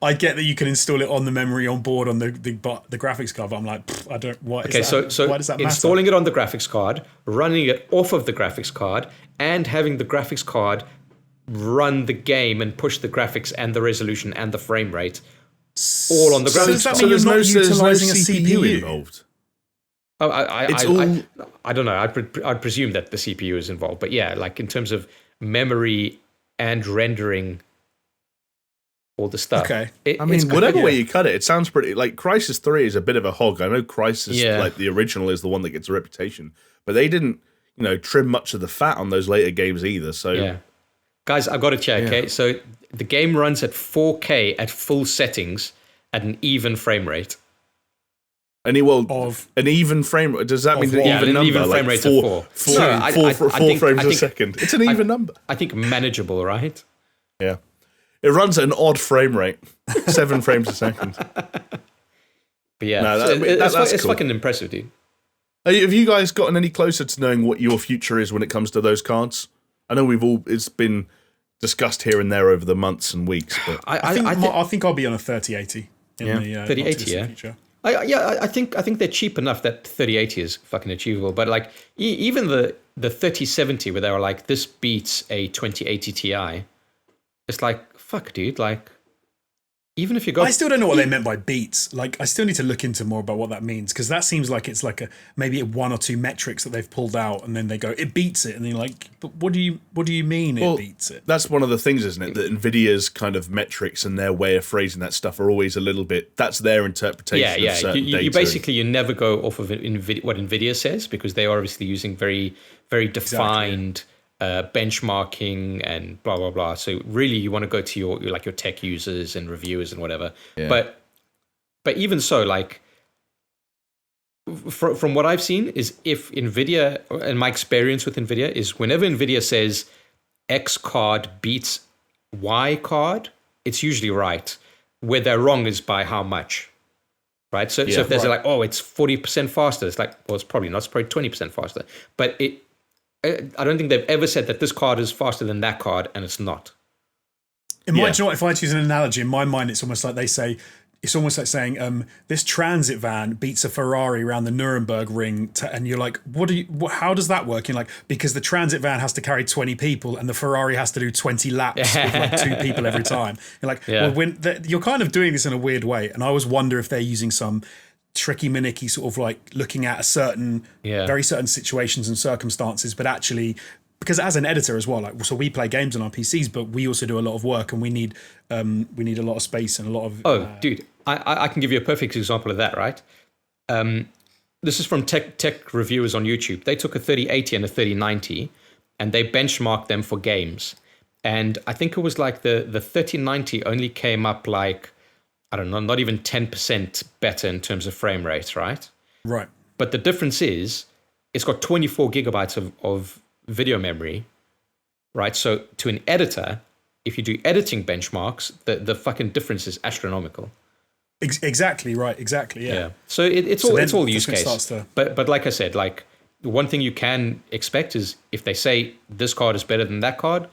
I get that you can install it on the memory on board on the graphics card. But I'm like, I don't. Why does that matter? Installing it on the graphics card, running it off of the graphics card, and having the graphics card run the game and push the graphics and the resolution and the frame rate all on the graphics card. Does that mean you're not utilizing a CPU involved? Oh, I don't know. I'd presume that the CPU is involved, but yeah, like in terms of memory and rendering all the stuff. Okay. Whatever way you cut it, it sounds pretty. Like Crysis 3 is a bit of a hog. I know Crysis, like the original, is the one that gets a reputation, but they didn't, trim much of the fat on those later games either. So, yeah, guys, I've got to check. Okay, so the game runs at 4K at full settings at an even frame rate. An even frame. Does that mean an even number? An even frame rate of 4. Four frames a second. It's an even number. I think manageable, right? Yeah. It runs at an odd frame rate, 7 frames a second. But yeah, No, it's cool. fucking impressive, dude. Have you guys gotten any closer to knowing what your future is when it comes to those cards? I know it's been discussed here and there over the months and weeks, but I think I'll be on a 3080 in the 3080, yeah. future. I think they're cheap enough that 3080 is fucking achievable. But like even the 3070, where they were like, this beats a 2080 Ti. It's like, fuck, dude. Like, even if you go, I still don't know what they meant by beats. Like, I still need to look into more about what that means, because that seems like it's like maybe one or two metrics that they've pulled out, and then they go, it beats it, and you're like, but what do you mean it beats it? That's one of the things, isn't it? That Nvidia's kind of metrics and their way of phrasing that stuff are always a little bit. That's their interpretation. Of certain data. You basically you never go off of what Nvidia says, because they are obviously using very very defined. Benchmarking and blah blah blah. So really, you want to go to your tech users and reviewers and whatever. Yeah. But even so, like from what I've seen, is if Nvidia, and my experience with Nvidia is, whenever Nvidia says X card beats Y card, it's usually right. Where they're wrong is by how much. Right. So if there's like, oh, it's 40% faster, it's like, well, it's probably not. It's probably 20% faster. But I don't think they've ever said that this card is faster than that card, and it's not. Do you know what, if I choose an analogy, in my mind, it's almost like they say, it's almost like saying, this transit van beats a Ferrari around the Nuremberg ring, and you're like, how does that work? You're like, because the transit van has to carry 20 people, and the Ferrari has to do 20 laps with like 2 people every time. You're like, well, you're kind of doing this in a weird way, and I always wonder if they're using some tricky minicky sort of like looking at very certain situations and circumstances, but actually, because as an editor as well, like, so we play games on our PCs, but we also do a lot of work, and we need a lot of space and a lot of dude, I can give you a perfect example of that, right? This is from tech reviewers on YouTube. They took a 3080 and a 3090 and they benchmarked them for games, and I think it was like the 3090 only came up like, I don't know, not even 10% better in terms of frame rate, right? Right. But the difference is, it's got 24 gigabytes of video memory, right? So to an editor, if you do editing benchmarks, the fucking difference is astronomical. Exactly right. Exactly. Yeah. So it's all use case. But like I said, like, one thing you can expect is, if they say this card is better than that card,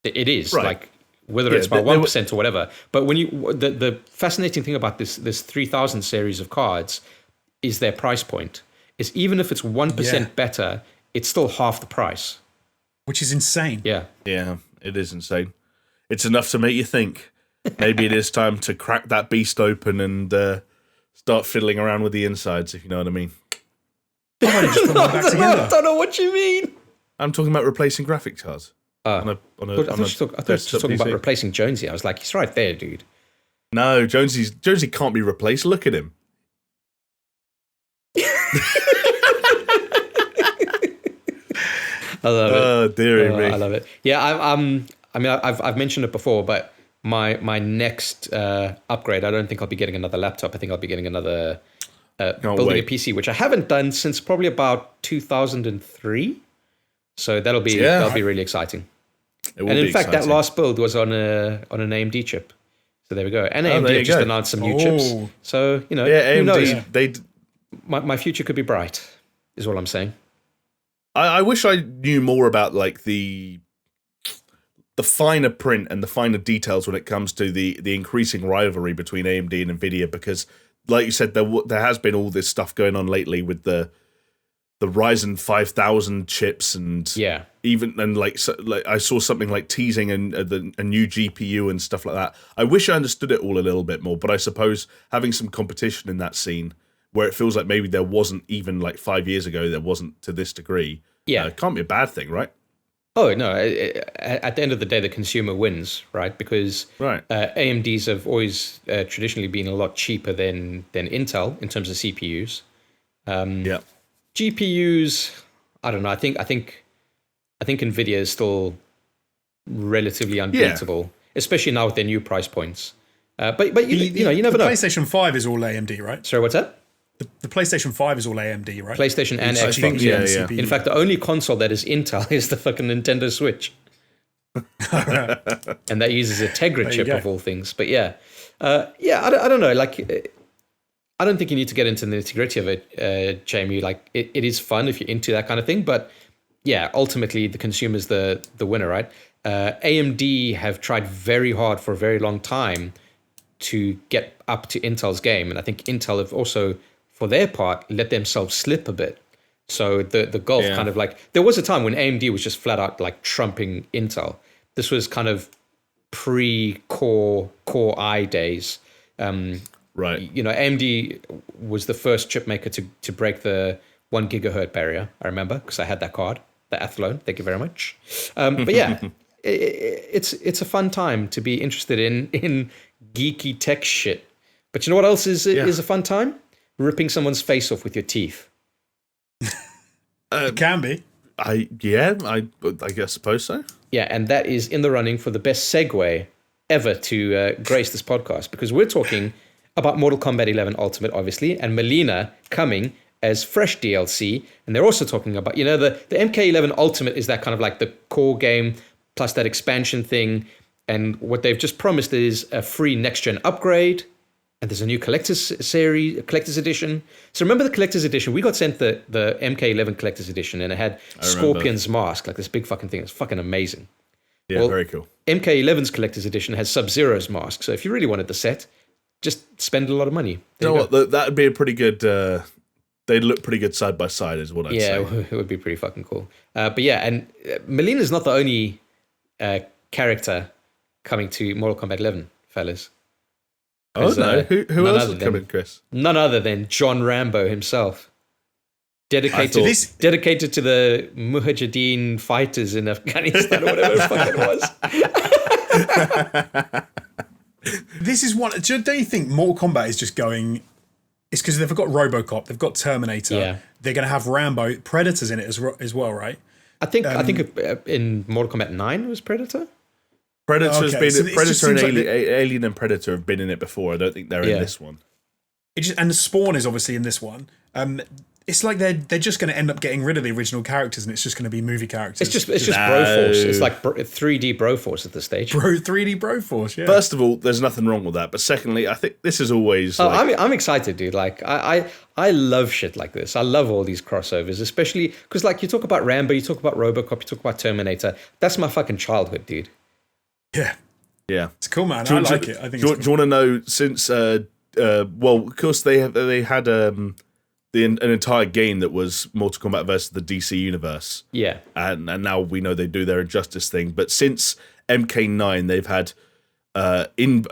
it is. Right. Like, whether it's by 1% or whatever. But when the fascinating thing about this 3000 series of cards is their price point. Is even if it's 1% better, it's still half the price. Which is insane. Yeah, it is insane. It's enough to make you think. Maybe it is time to crack that beast open and start fiddling around with the insides, if you know what I mean. I don't know what you mean. I'm talking about replacing graphics cards. I thought you were talking about replacing Jonesy. I was like, he's right there, dude. No, Jonesy can't be replaced. Look at him. I love it. Oh, dearie me. I love it. Yeah, I've mentioned it before, but my next upgrade, I don't think I'll be getting another laptop. I think I'll be getting another building a PC, which I haven't done since probably about 2003. So that'll be really exciting. And in fact, that last build was on an AMD chip. So there we go. And AMD just announced some new chips. So, who knows? My future could be bright, is all I'm saying. I wish I knew more about like the finer print and the finer details when it comes to the increasing rivalry between AMD and Nvidia, because, like you said, there has been all this stuff going on lately with the Ryzen 5000 chips, and I saw something like teasing a new GPU and stuff like that. I wish I understood it all a little bit more, but I suppose having some competition in that scene, where it feels like maybe there wasn't even like 5 years ago, there wasn't to this degree. Can't be a bad thing, right? Oh no! At the end of the day, the consumer wins, right? Because AMDs have always traditionally been a lot cheaper than Intel in terms of CPUs. GPUs, I don't know. I think Nvidia is still relatively unbeatable, especially now with their new price points. But you never know. PlayStation 5 is all AMD, right? Sorry, what's that? The PlayStation 5 is all AMD, right? PlayStation and Xbox. In fact, the only console that is Intel is the fucking Nintendo Switch. And that uses a Tegra chip go. of all things. But yeah, I don't know. Like, I don't think you need to get into the nitty-gritty of it, Jamie. Like, it is fun if you're into that kind of thing. But yeah, ultimately, the consumer's the winner, right? AMD have tried very hard for a very long time to get up to Intel's game. And I think Intel have also, for their part, let themselves slip a bit. So the gulf kind of like, there was a time when AMD was just flat out like trumping Intel. This was kind of pre-Core i days. Right. You know, AMD was the first chip maker to break the 1 gigahertz barrier. I remember because I had that card, the Athlone. Thank you very much. But yeah, it's a fun time to be interested in geeky tech shit. But you know what else is a fun time? Ripping someone's face off with your teeth. It can be. I guess suppose so. Yeah, and that is in the running for the best segue ever to grace this podcast, because we're talking about Mortal Kombat 11 Ultimate, obviously, and Mileena coming as fresh DLC. And they're also talking about, you know, the MK11 Ultimate is that kind of like the core game plus that expansion thing. And what they've just promised is a free next-gen upgrade. And there's a new collector's edition. So remember the collector's edition? We got sent the MK11 collector's edition, and it had Scorpion's mask, like this big fucking thing. It's fucking amazing. Yeah, well, very cool. MK11's collector's edition has Sub-Zero's mask. So if you really wanted the set, just spend a lot of money. You know what? That would be a pretty good. They'd look pretty good side by side, is what I'd say. Yeah, it would be pretty fucking cool. But yeah, and Mileena's not the only character coming to Mortal Kombat 11, fellas. Oh no! Who else is coming, Chris? None other than John Rambo himself. Dedicated to the Mujahideen fighters in Afghanistan or whatever the fuck it was. This is one. Don't you think Mortal Kombat is just going? It's because they've got RoboCop, they've got Terminator. Yeah. They're going to have Rambo, Predator's in it as well, right? I think in Mortal Kombat 9 was Predator. Predator and Alien and Predator have been in it before. I don't think they're in this one. And the Spawn is obviously in this one. It's like they're just going to end up getting rid of the original characters, and it's just going to be movie characters. It's just Broforce. It's like 3D Broforce at this stage. 3D Broforce. Yeah. First of all, there's nothing wrong with that. But secondly, I think this is always. I'm excited, dude. Like I love shit like this. I love all these crossovers, especially because like you talk about Rambo, you talk about RoboCop, you talk about Terminator. That's my fucking childhood, dude. Yeah. Yeah. It's cool, man. I like it. I think. Do you want to know since? Well, of course they had an entire game that was Mortal Kombat versus the DC universe. Yeah. And now we know they do their Injustice thing. But since MK9, they've had in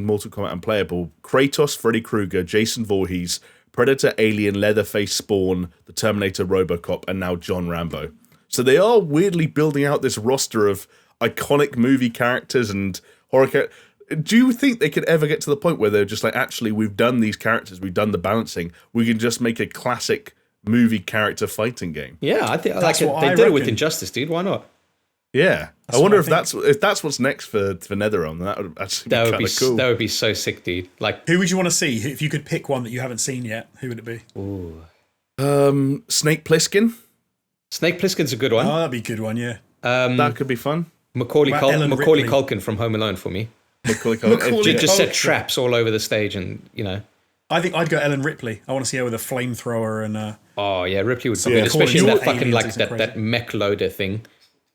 Mortal Kombat Unplayable, Kratos, Freddy Krueger, Jason Voorhees, Predator, Alien, Leatherface, Spawn, the Terminator, RoboCop, and now John Rambo. So they are weirdly building out this roster of iconic movie characters and horror characters. Do you think they could ever get to the point where they're just like, actually, we've done these characters, we've done the balancing, we can just make a classic movie character fighting game? Yeah, I think they did it with Injustice, dude. Why not? Yeah, I wonder if that's what's next for NetherRealm. That would actually be kind of cool. That would be so sick, dude. Like, who would you want to see if you could pick one that you haven't seen yet? Who would it be? Ooh. Snake Plissken. Snake Plissken's a good one. Oh, that'd be a good one. Yeah, that could be fun. Macaulay Culkin from Home Alone for me. Just set traps all over the stage, and you know. I think I'd go Ellen Ripley. I want to see her with a flamethrower and. Oh yeah, Ripley would be good, especially in that fucking like that mech loader thing.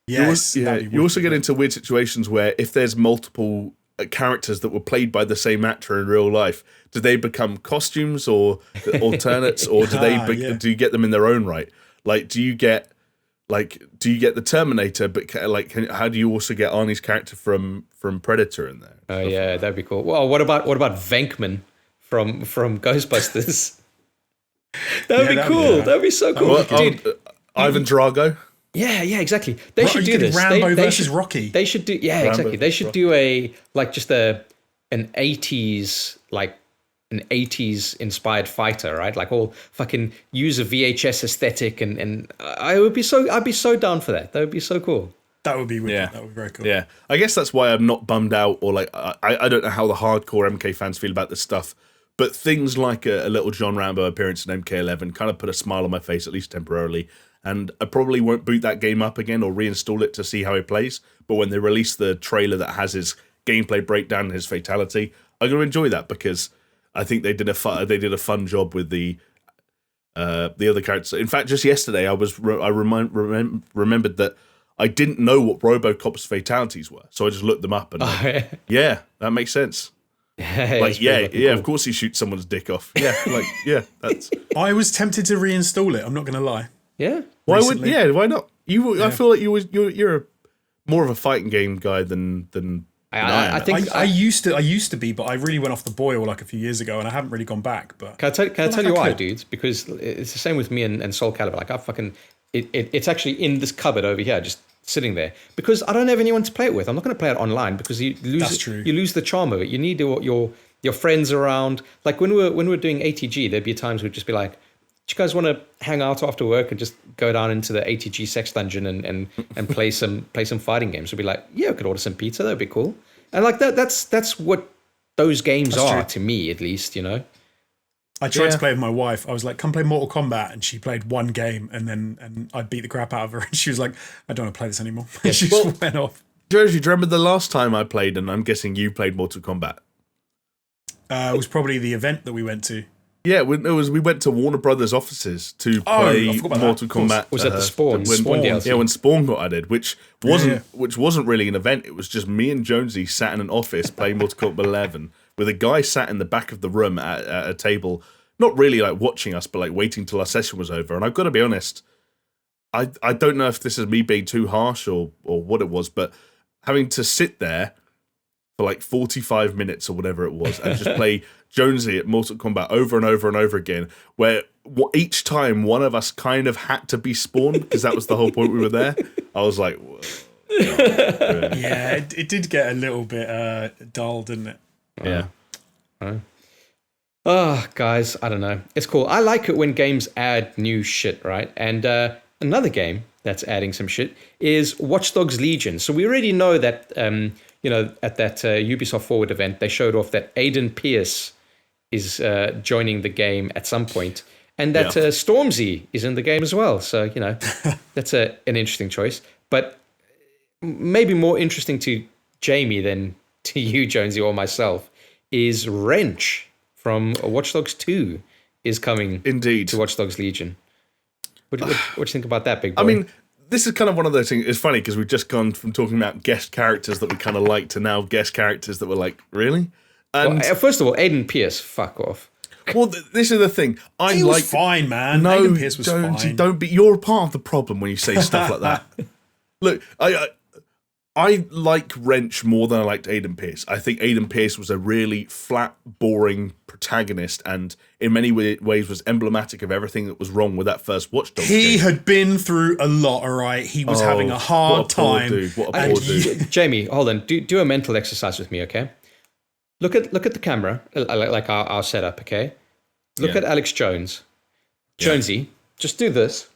Yes, you also get into weird situations where if there's multiple characters that were played by the same actor in real life, do they become costumes or alternates, or do you get them in their own right? Like, do you get the Terminator, but like, how do you also get Arnie's character from Predator in there? Oh yeah, that'd be cool. Well, what about Venkman from Ghostbusters? That'd be cool. That'd be so cool, dude. Ivan Drago. Yeah, exactly. They should do this. Rambo versus Rocky. They should do. Yeah, Rambo exactly. They should do an 80s inspired fighter, right? Like all fucking use a VHS aesthetic, and I'd be so down for that. That would be so cool. That would be weird. Yeah. That would be very cool. Yeah, I guess that's why I'm not bummed out, or like I don't know how the hardcore MK fans feel about this stuff, But things like a little John Rambo appearance in MK11 kind of put a smile on my face, at least temporarily. And I probably won't boot that game up again or reinstall it to see how it plays. But when they release the trailer that has his gameplay breakdown and his fatality, I'm going to enjoy that because I think they did a fun job with the other characters. In fact, just yesterday I remembered that I didn't know what RoboCop's fatalities were, so I just looked them up and yeah, that makes sense. Like cool. Of course he shoots someone's dick off. Yeah, that's. I was tempted to reinstall it. I'm not going to lie. Yeah. Why not? I feel like you're more of a fighting game guy than I think I used to be, but I really went off the boil like a few years ago, and I haven't really gone back. But can I tell you why, dudes? Because it's the same with me and Soul Calibur. Like it's actually in this cupboard over here, just sitting there, because I don't have anyone to play it with. I'm not going to play it online because you lose the charm of it. You need your friends around. Like when we were doing ATG, there'd be times we'd just be like, do you guys want to hang out after work and just go down into the ATG sex dungeon and play some fighting games? We'd be like, yeah, we could order some pizza. That'd be cool. And like that's what those games are to me, at least, you know. I tried to play with my wife. I was like, come play Mortal Kombat. And she played one game and I beat the crap out of her. And she was like, I don't want to play this anymore. Yeah, she just went off. Josie, do you remember the last time I played, and I'm guessing you played Mortal Kombat? It was probably the event that we went to. Yeah, we went to Warner Brothers offices to play Mortal Kombat. Was that the Spawn? When Spawn got added, which wasn't really an event. It was just me and Jonesy sat in an office playing Mortal Kombat 11 with a guy sat in the back of the room at a table, not really like watching us, but like waiting till our session was over. And I've got to be honest, I don't know if this is me being too harsh or what it was, but having to sit there for like 45 minutes or whatever it was and just play Jonesy at Mortal Kombat over and over and over again, where each time one of us kind of had to be Spawn because that was the whole point we were there. I was like, whoa. Yeah, it did get a little bit dull, didn't it? Yeah. Oh, guys, I don't know. It's cool. I like it when games add new shit, right? And another game that's adding some shit is Watch Dogs Legion. So we already know that, at that Ubisoft Forward event, they showed off that Aiden Pierce is joining the game at some point, and that Stormzy is in the game as well. So, that's an interesting choice. But maybe more interesting to Jamie than to you, Jonesy, or myself, is Wrench from Watch Dogs 2 is coming to Watch Dogs Legion. What do you think about that, big boy? I mean, this is kind of one of those things. It's funny because we've just gone from talking about guest characters that we kind of like to now guest characters that we're like, really? And first of all, Aiden Pierce, fuck off. Well, this is the thing. He was fine, man. No, Aiden Pierce was fine. Don't be. You're part of the problem when you say stuff like that. Look, I like Wrench more than I liked Aiden Pierce. I think Aiden Pierce was a really flat, boring protagonist and in many ways was emblematic of everything that was wrong with that first Watch Dogs game. He had been through a lot, all right? He was having a hard time. What a poor dude. Jamie, hold on. Do a mental exercise with me, okay? Look at the camera, like our setup, okay? Look at Alex Jones. Jonesy, just do this.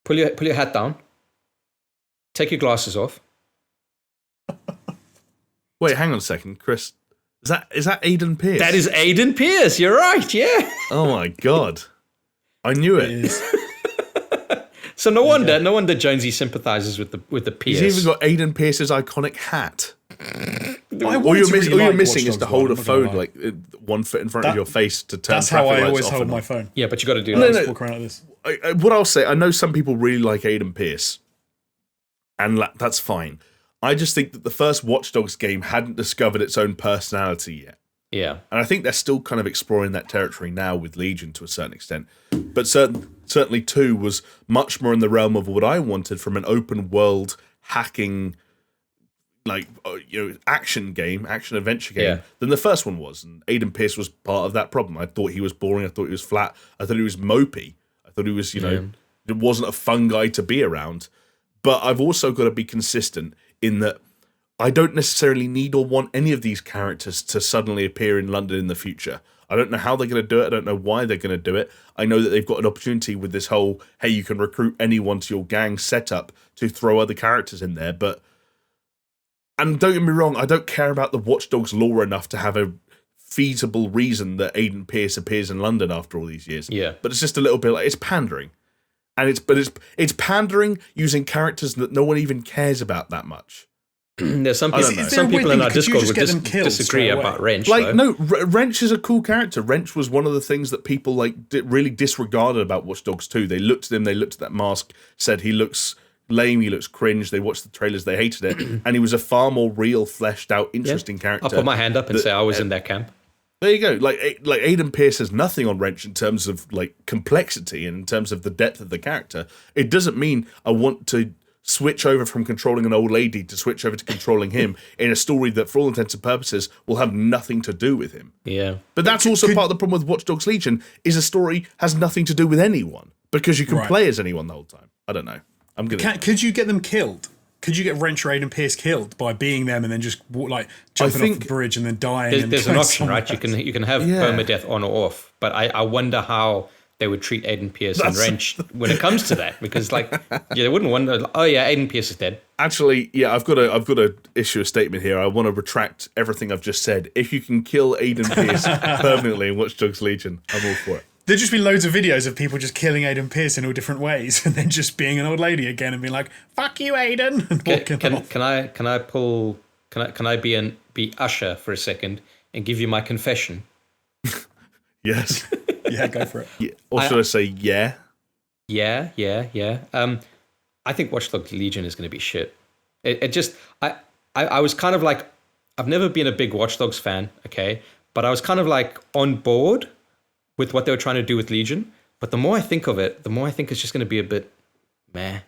Pull your hat down. Take your glasses off. Wait, hang on a second, Chris. Is that Aiden Pierce? That is Aiden Pierce. You're right. Yeah. Oh my god, I knew it. So no wonder Jonesy sympathizes with the Pierce. He's even got Aiden Pierce's iconic hat. All you're missing is to hold a phone like 1 foot in front of your face to turn. That's how I always hold my phone. Yeah, but you got to do that. Walk around like this. What I'll say, I know some people really like Aiden Pierce, and that's fine. I just think that the first Watch Dogs game hadn't discovered its own personality yet. Yeah. And I think they're still kind of exploring that territory now with Legion to a certain extent. But certainly 2 was much more in the realm of what I wanted from an open world hacking, like, action adventure game than the first one was. And Aiden Pierce was part of that problem. I thought he was boring. I thought he was flat. I thought he was mopey. I thought he was, it wasn't a fun guy to be around. But I've also got to be consistent in that I don't necessarily need or want any of these characters to suddenly appear in London in the future. I don't know how they're going to do it. I don't know why they're going to do it. I know that they've got an opportunity with this whole, hey, you can recruit anyone to your gang setup to throw other characters in there. And don't get me wrong, I don't care about the Watch Dogs lore enough to have a feasible reason that Aiden Pierce appears in London after all these years. Yeah. But it's just a little bit like, it's pandering. And it's pandering using characters that no one even cares about that much. There's some I people, don't know. some people in our Could you Discord just would get them killed disagree straight away? about Wrench. Like, though. no, Wrench is a cool character. Wrench was one of the things that people like really disregarded about Watch Dogs 2. They looked at him, they looked at that mask, said he looks lame, he looks cringe. They watched the trailers, they hated it, and he was a far more real, fleshed out, interesting character. I'll put my hand up and say I was in that camp. There you go. Like Aiden Pierce has nothing on Wrench in terms of like complexity and in terms of the depth of the character. It doesn't mean I want to switch over from controlling an old lady to switch over to controlling him in a story that, for all intents and purposes, will have nothing to do with him. Yeah. But that's also part of the problem with Watch Dogs Legion, is a story has nothing to do with anyone, because you can play as anyone the whole time. I don't know. Could you get them killed? Could you get Wrench or Aiden Pierce killed by being them and then just jumping off the bridge and then dying? There's an option, right? You can have permadeath on or off, but I wonder how they would treat Aiden Pierce and Wrench when it comes to that, because they wouldn't wonder. Oh yeah, Aiden Pierce is dead. Actually, yeah, I've got to issue a statement here. I want to retract everything I've just said. If you can kill Aiden Pierce permanently in Watch Dogs Legion, I'm all for it. There'd just be loads of videos of people just killing Aiden Pierce in all different ways, and then just being an old lady again and being like, "Fuck you, Aiden!" and walking off. Can I be Usher for a second and give you my confession? Yes. Yeah, go for it. Yeah. Or should I say yeah? Yeah. I think Watch Dogs Legion is going to be shit. I was kind of like, I've never been a big Watch Dogs fan, okay, but I was kind of like on board with what they were trying to do with Legion. But the more I think of it, the more I think it's just going to be a bit meh.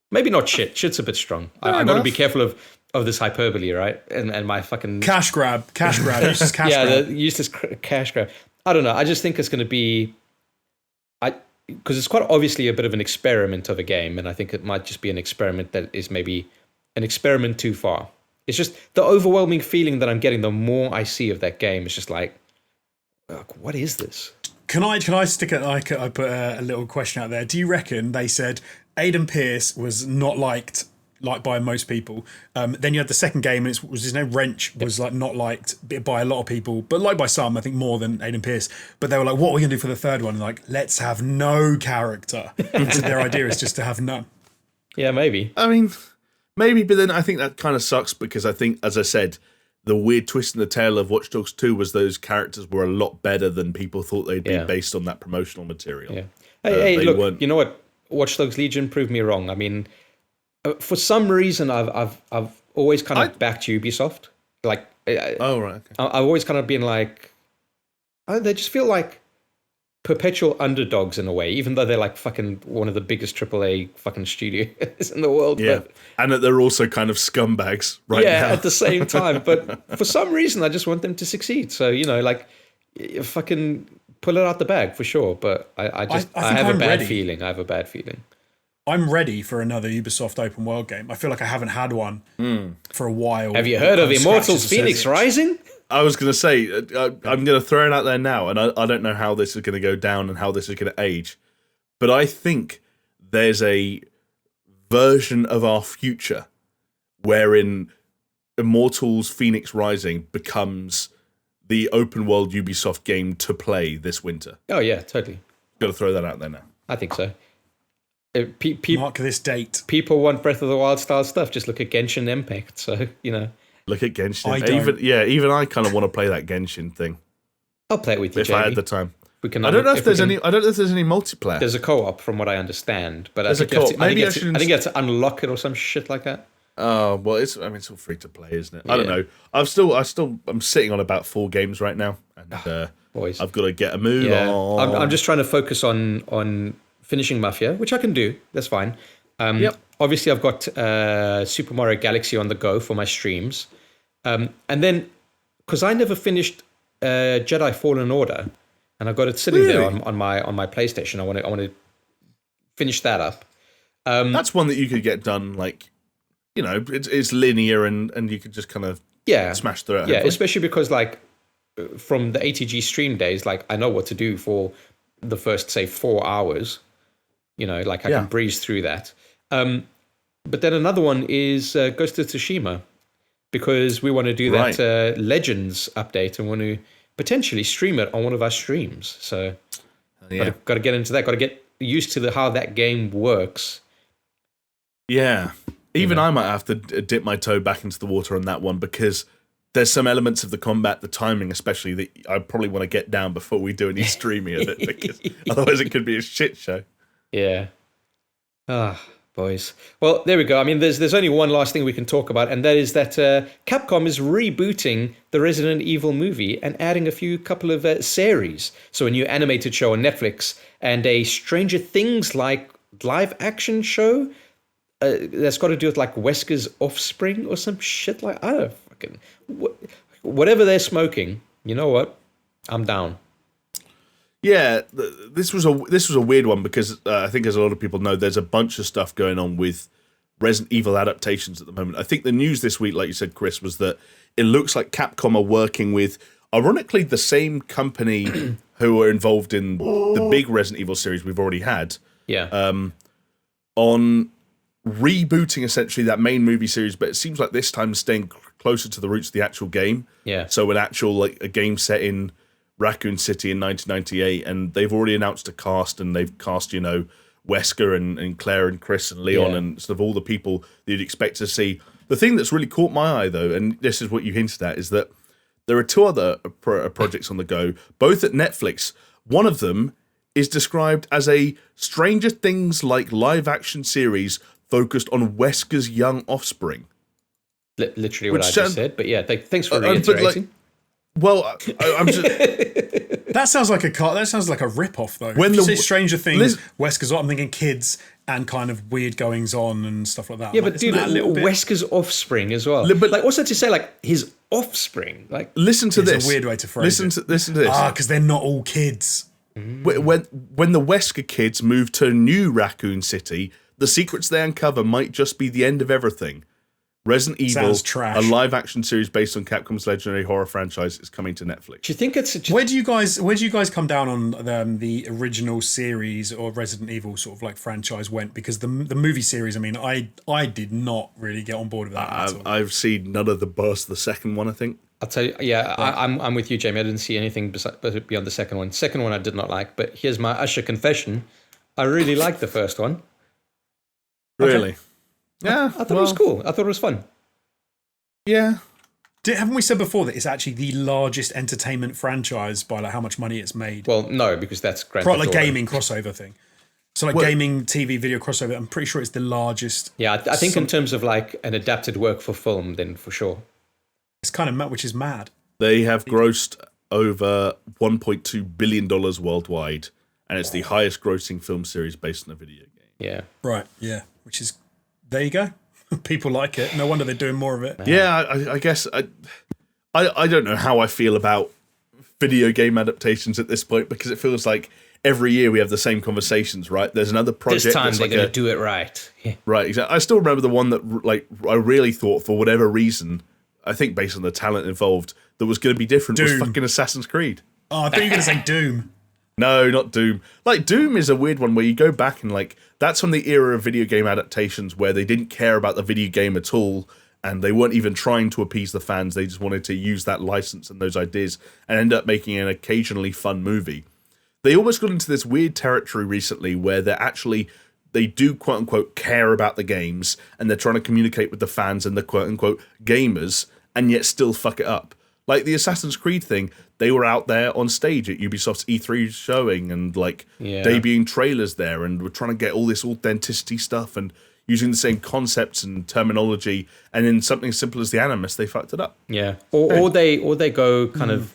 Maybe not shit. Shit's a bit strong. I got to be careful of this hyperbole, right? And my fucking cash grab, useless cash grab. Yeah, the useless cash grab. I don't know. I just think it's going to be, because it's quite obviously a bit of an experiment of a game, and I think it might just be an experiment that is maybe an experiment too far. It's just the overwhelming feeling that I'm getting the more I see of that game. It's just like, what is this? Can I stick it I put a little question out there? Do you reckon they said Aiden Pierce was not liked by most people? Then you had the second game, and it was his name Wrench was like not liked by a lot of people, but liked by some, I think more than Aiden Pierce. But they were like, "What are we gonna do for the third one?" And like, let's have no character. So their idea is just to have none. Yeah, maybe. I mean, maybe, but then I think that kind of sucks, because I think, as I said, the weird twist in the tail of Watch Dogs 2 was those characters were a lot better than people thought they'd be based on that promotional material. Yeah. Hey, look, you know what? Watch Dogs Legion proved me wrong. I mean, for some reason, I've always kind of backed Ubisoft. Like, oh right, okay. I've always kind of been like, they just feel like perpetual underdogs in a way, even though they're like fucking one of the biggest AAA fucking studios in the world. Yeah, but, and that they're also kind of scumbags right now. Yeah, at the same time. But for some reason, I just want them to succeed. So, like, fucking pull it out the bag for sure. But I have a bad feeling. I have a bad feeling. I'm ready for another Ubisoft open world game. I feel like I haven't had one for a while. Have you heard of Immortals Phoenix Rising? I was going to say, I'm going to throw it out there now, and I don't know how this is going to go down and how this is going to age, but I think there's a version of our future wherein Immortals Phoenix Rising becomes the open world Ubisoft game to play this winter. Oh yeah, totally. Got to throw that out there now. I think so. Mark this date. People want Breath of the Wild style stuff. Just look at Genshin Impact. So, Look at Genshin. Even I kind of want to play that Genshin thing. I'll play it with you, if Jamie. I had the time. I don't know if there's any multiplayer. There's a co-op, from what I understand, but I think you have to unlock it or some shit like that. Oh well, it's all free to play, isn't it? I don't know. I'm sitting on about 4 games right now, and boys, I've got to get a move on. I'm just trying to focus on finishing Mafia, which I can do. That's fine. Obviously, I've got Super Mario Galaxy on the go for my streams, and then because I never finished Jedi Fallen Order, and I've got it sitting there on my PlayStation. I want to finish that up. That's one that you could get done, like, it's linear and you could just kind of smash through it. Yeah, especially because like from the ATG stream days, like I know what to do for the first, say, 4 hours. I can breeze through that. But then another one is Ghost of Tsushima. because we want to do that Legends update and want to potentially stream it on one of our streams. So got to get into that. Got to get used to how that game works. Yeah. Even I might have to dip my toe back into the water on that one, because there's some elements of the combat, the timing especially, that I probably want to get down before we do any streaming of it, because otherwise it could be a shit show. Yeah. Boys. Well, there we go. I mean, there's only one last thing we can talk about, and that is that Capcom is rebooting the Resident Evil movie and adding a couple of series. So a new animated show on Netflix and a Stranger Things-like live-action show that's got to do with like Wesker's offspring or some shit like, I don't fucking... Whatever they're smoking, you know what? I'm down. Yeah, this was a weird one, because I think, as a lot of people know, there's a bunch of stuff going on with Resident Evil adaptations at the moment. I think the news this week, like you said, Chris, was that it looks like Capcom are working with, ironically, the same company who are involved in the big Resident Evil series we've already had. Yeah. On rebooting essentially that main movie series, but it seems like this time staying closer to the roots of the actual game. Yeah. So an actual, like, a game set in Raccoon City in 1998, and they've already announced a cast, and they've cast, you know, Wesker and Claire and Chris and Leon and sort of all the people that you'd expect to see. The thing that's really caught my eye, though, and this is what you hinted at, is that there are two other projects on the go, both at Netflix. One of them is described as a Stranger Things-like live-action series focused on Wesker's young offspring. Literally what I just said, but yeah, thanks for reiterating. I'm just... That sounds like a rip-off, though. When if you say Stranger Things, Wesker's, I'm thinking kids and kind of weird goings on and stuff like that. Yeah, like, but dude, Wesker's offspring as well. But like, also to say like his offspring, like, listen to this. It's a weird way to phrase it. Listen to this. Because they're not all kids. When the Wesker kids move to new Raccoon City, the secrets they uncover might just be the end of everything. Resident Evil, a live-action series based on Capcom's legendary horror franchise, is coming to Netflix. Do you think it's... Where do you guys come down on the original series or Resident Evil sort of like franchise went? Because the movie series, I mean, I did not really get on board with that. I've seen none of the second one, I think. I'll tell you, yeah, I'm with you, Jamie. I didn't see anything beyond the second one. Second one I did not like, but here's my Usher confession. I really liked the first one. Really? Okay. Yeah, I thought it was cool. I thought it was fun. Yeah. Haven't we said before that it's actually the largest entertainment franchise by like how much money it's made? Well, no, because that's Grand Theft Auto. Like gaming crossover thing. So like gaming, TV, video crossover. I'm pretty sure it's the largest. Yeah, I think in terms of like an adapted work for film, then for sure. It's kind of which is mad. They have grossed over $1.2 billion worldwide, and it's the highest grossing film series based on a video game. Yeah. Right. Yeah. Which is, there you go. People like it. No wonder they're doing more of it. Yeah, I guess I don't know how I feel about video game adaptations at this point, because it feels like every year we have the same conversations, right? There's another project. This time they're going to do it right. Yeah. Right, exactly. I still remember the one that like I really thought, for whatever reason, I think based on the talent involved, that was going to be different was fucking Assassin's Creed. Oh, I thought you were going to say Doom. No, not Doom. Like, Doom is a weird one where you go back and, like, that's from the era of video game adaptations where they didn't care about the video game at all, and they weren't even trying to appease the fans. They just wanted to use that license and those ideas and end up making an occasionally fun movie. They almost got into this weird territory recently where they do quote-unquote care about the games, and they're trying to communicate with the fans and the quote-unquote gamers, and yet still fuck it up. Like the Assassin's Creed thing, they were out there on stage at Ubisoft's E3 showing and debuting trailers there, and were trying to get all this authenticity stuff and using the same concepts and terminology, and in something as simple as the Animus, they fucked it up. Yeah, or they go kind of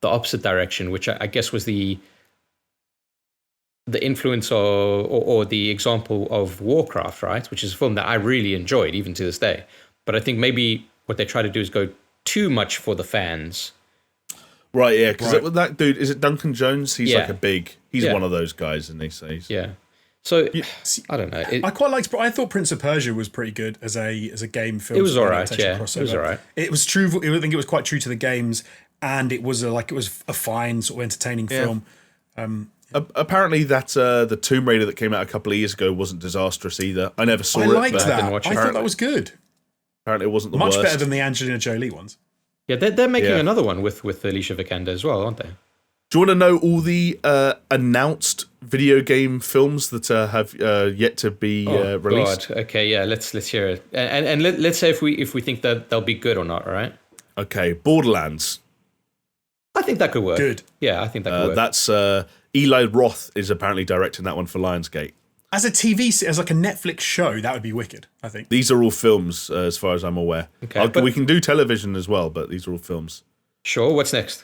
the opposite direction, which I guess was the influence or the example of Warcraft, right? Which is a film that I really enjoyed even to this day. But I think maybe what they try to do is go too much for the fans. Right, yeah, because that dude, is it Duncan Jones? He's he's one of those guys, and they say. Yeah. So, I don't know. I quite liked, I thought Prince of Persia was pretty good as a game film. It was alright, yeah. Crossover. It was alright. It was true, I think it was quite true to the games, and it was a fine sort of entertaining film. Apparently that the Tomb Raider that came out a couple of years ago wasn't disastrous either. I never saw it. I liked but that. I didn't watch it. I thought that was good. Apparently, it wasn't the Much worst. better than the Angelina Jolie ones. Yeah, they're making another one with Alicia Vikander as well, aren't they? Do you want to know all the announced video game films that have yet to be released? God. Okay, yeah, let's hear it, and let's say if we think that they'll be good or not. All right. Okay, Borderlands. I think that could work. Good. Yeah, I think that could work. That's Eli Roth is apparently directing that one for Lionsgate. As a TV, as like a Netflix show, that would be wicked, I think. These are all films, as far as I'm aware. Okay, we can do television as well, but these are all films. Sure. What's next?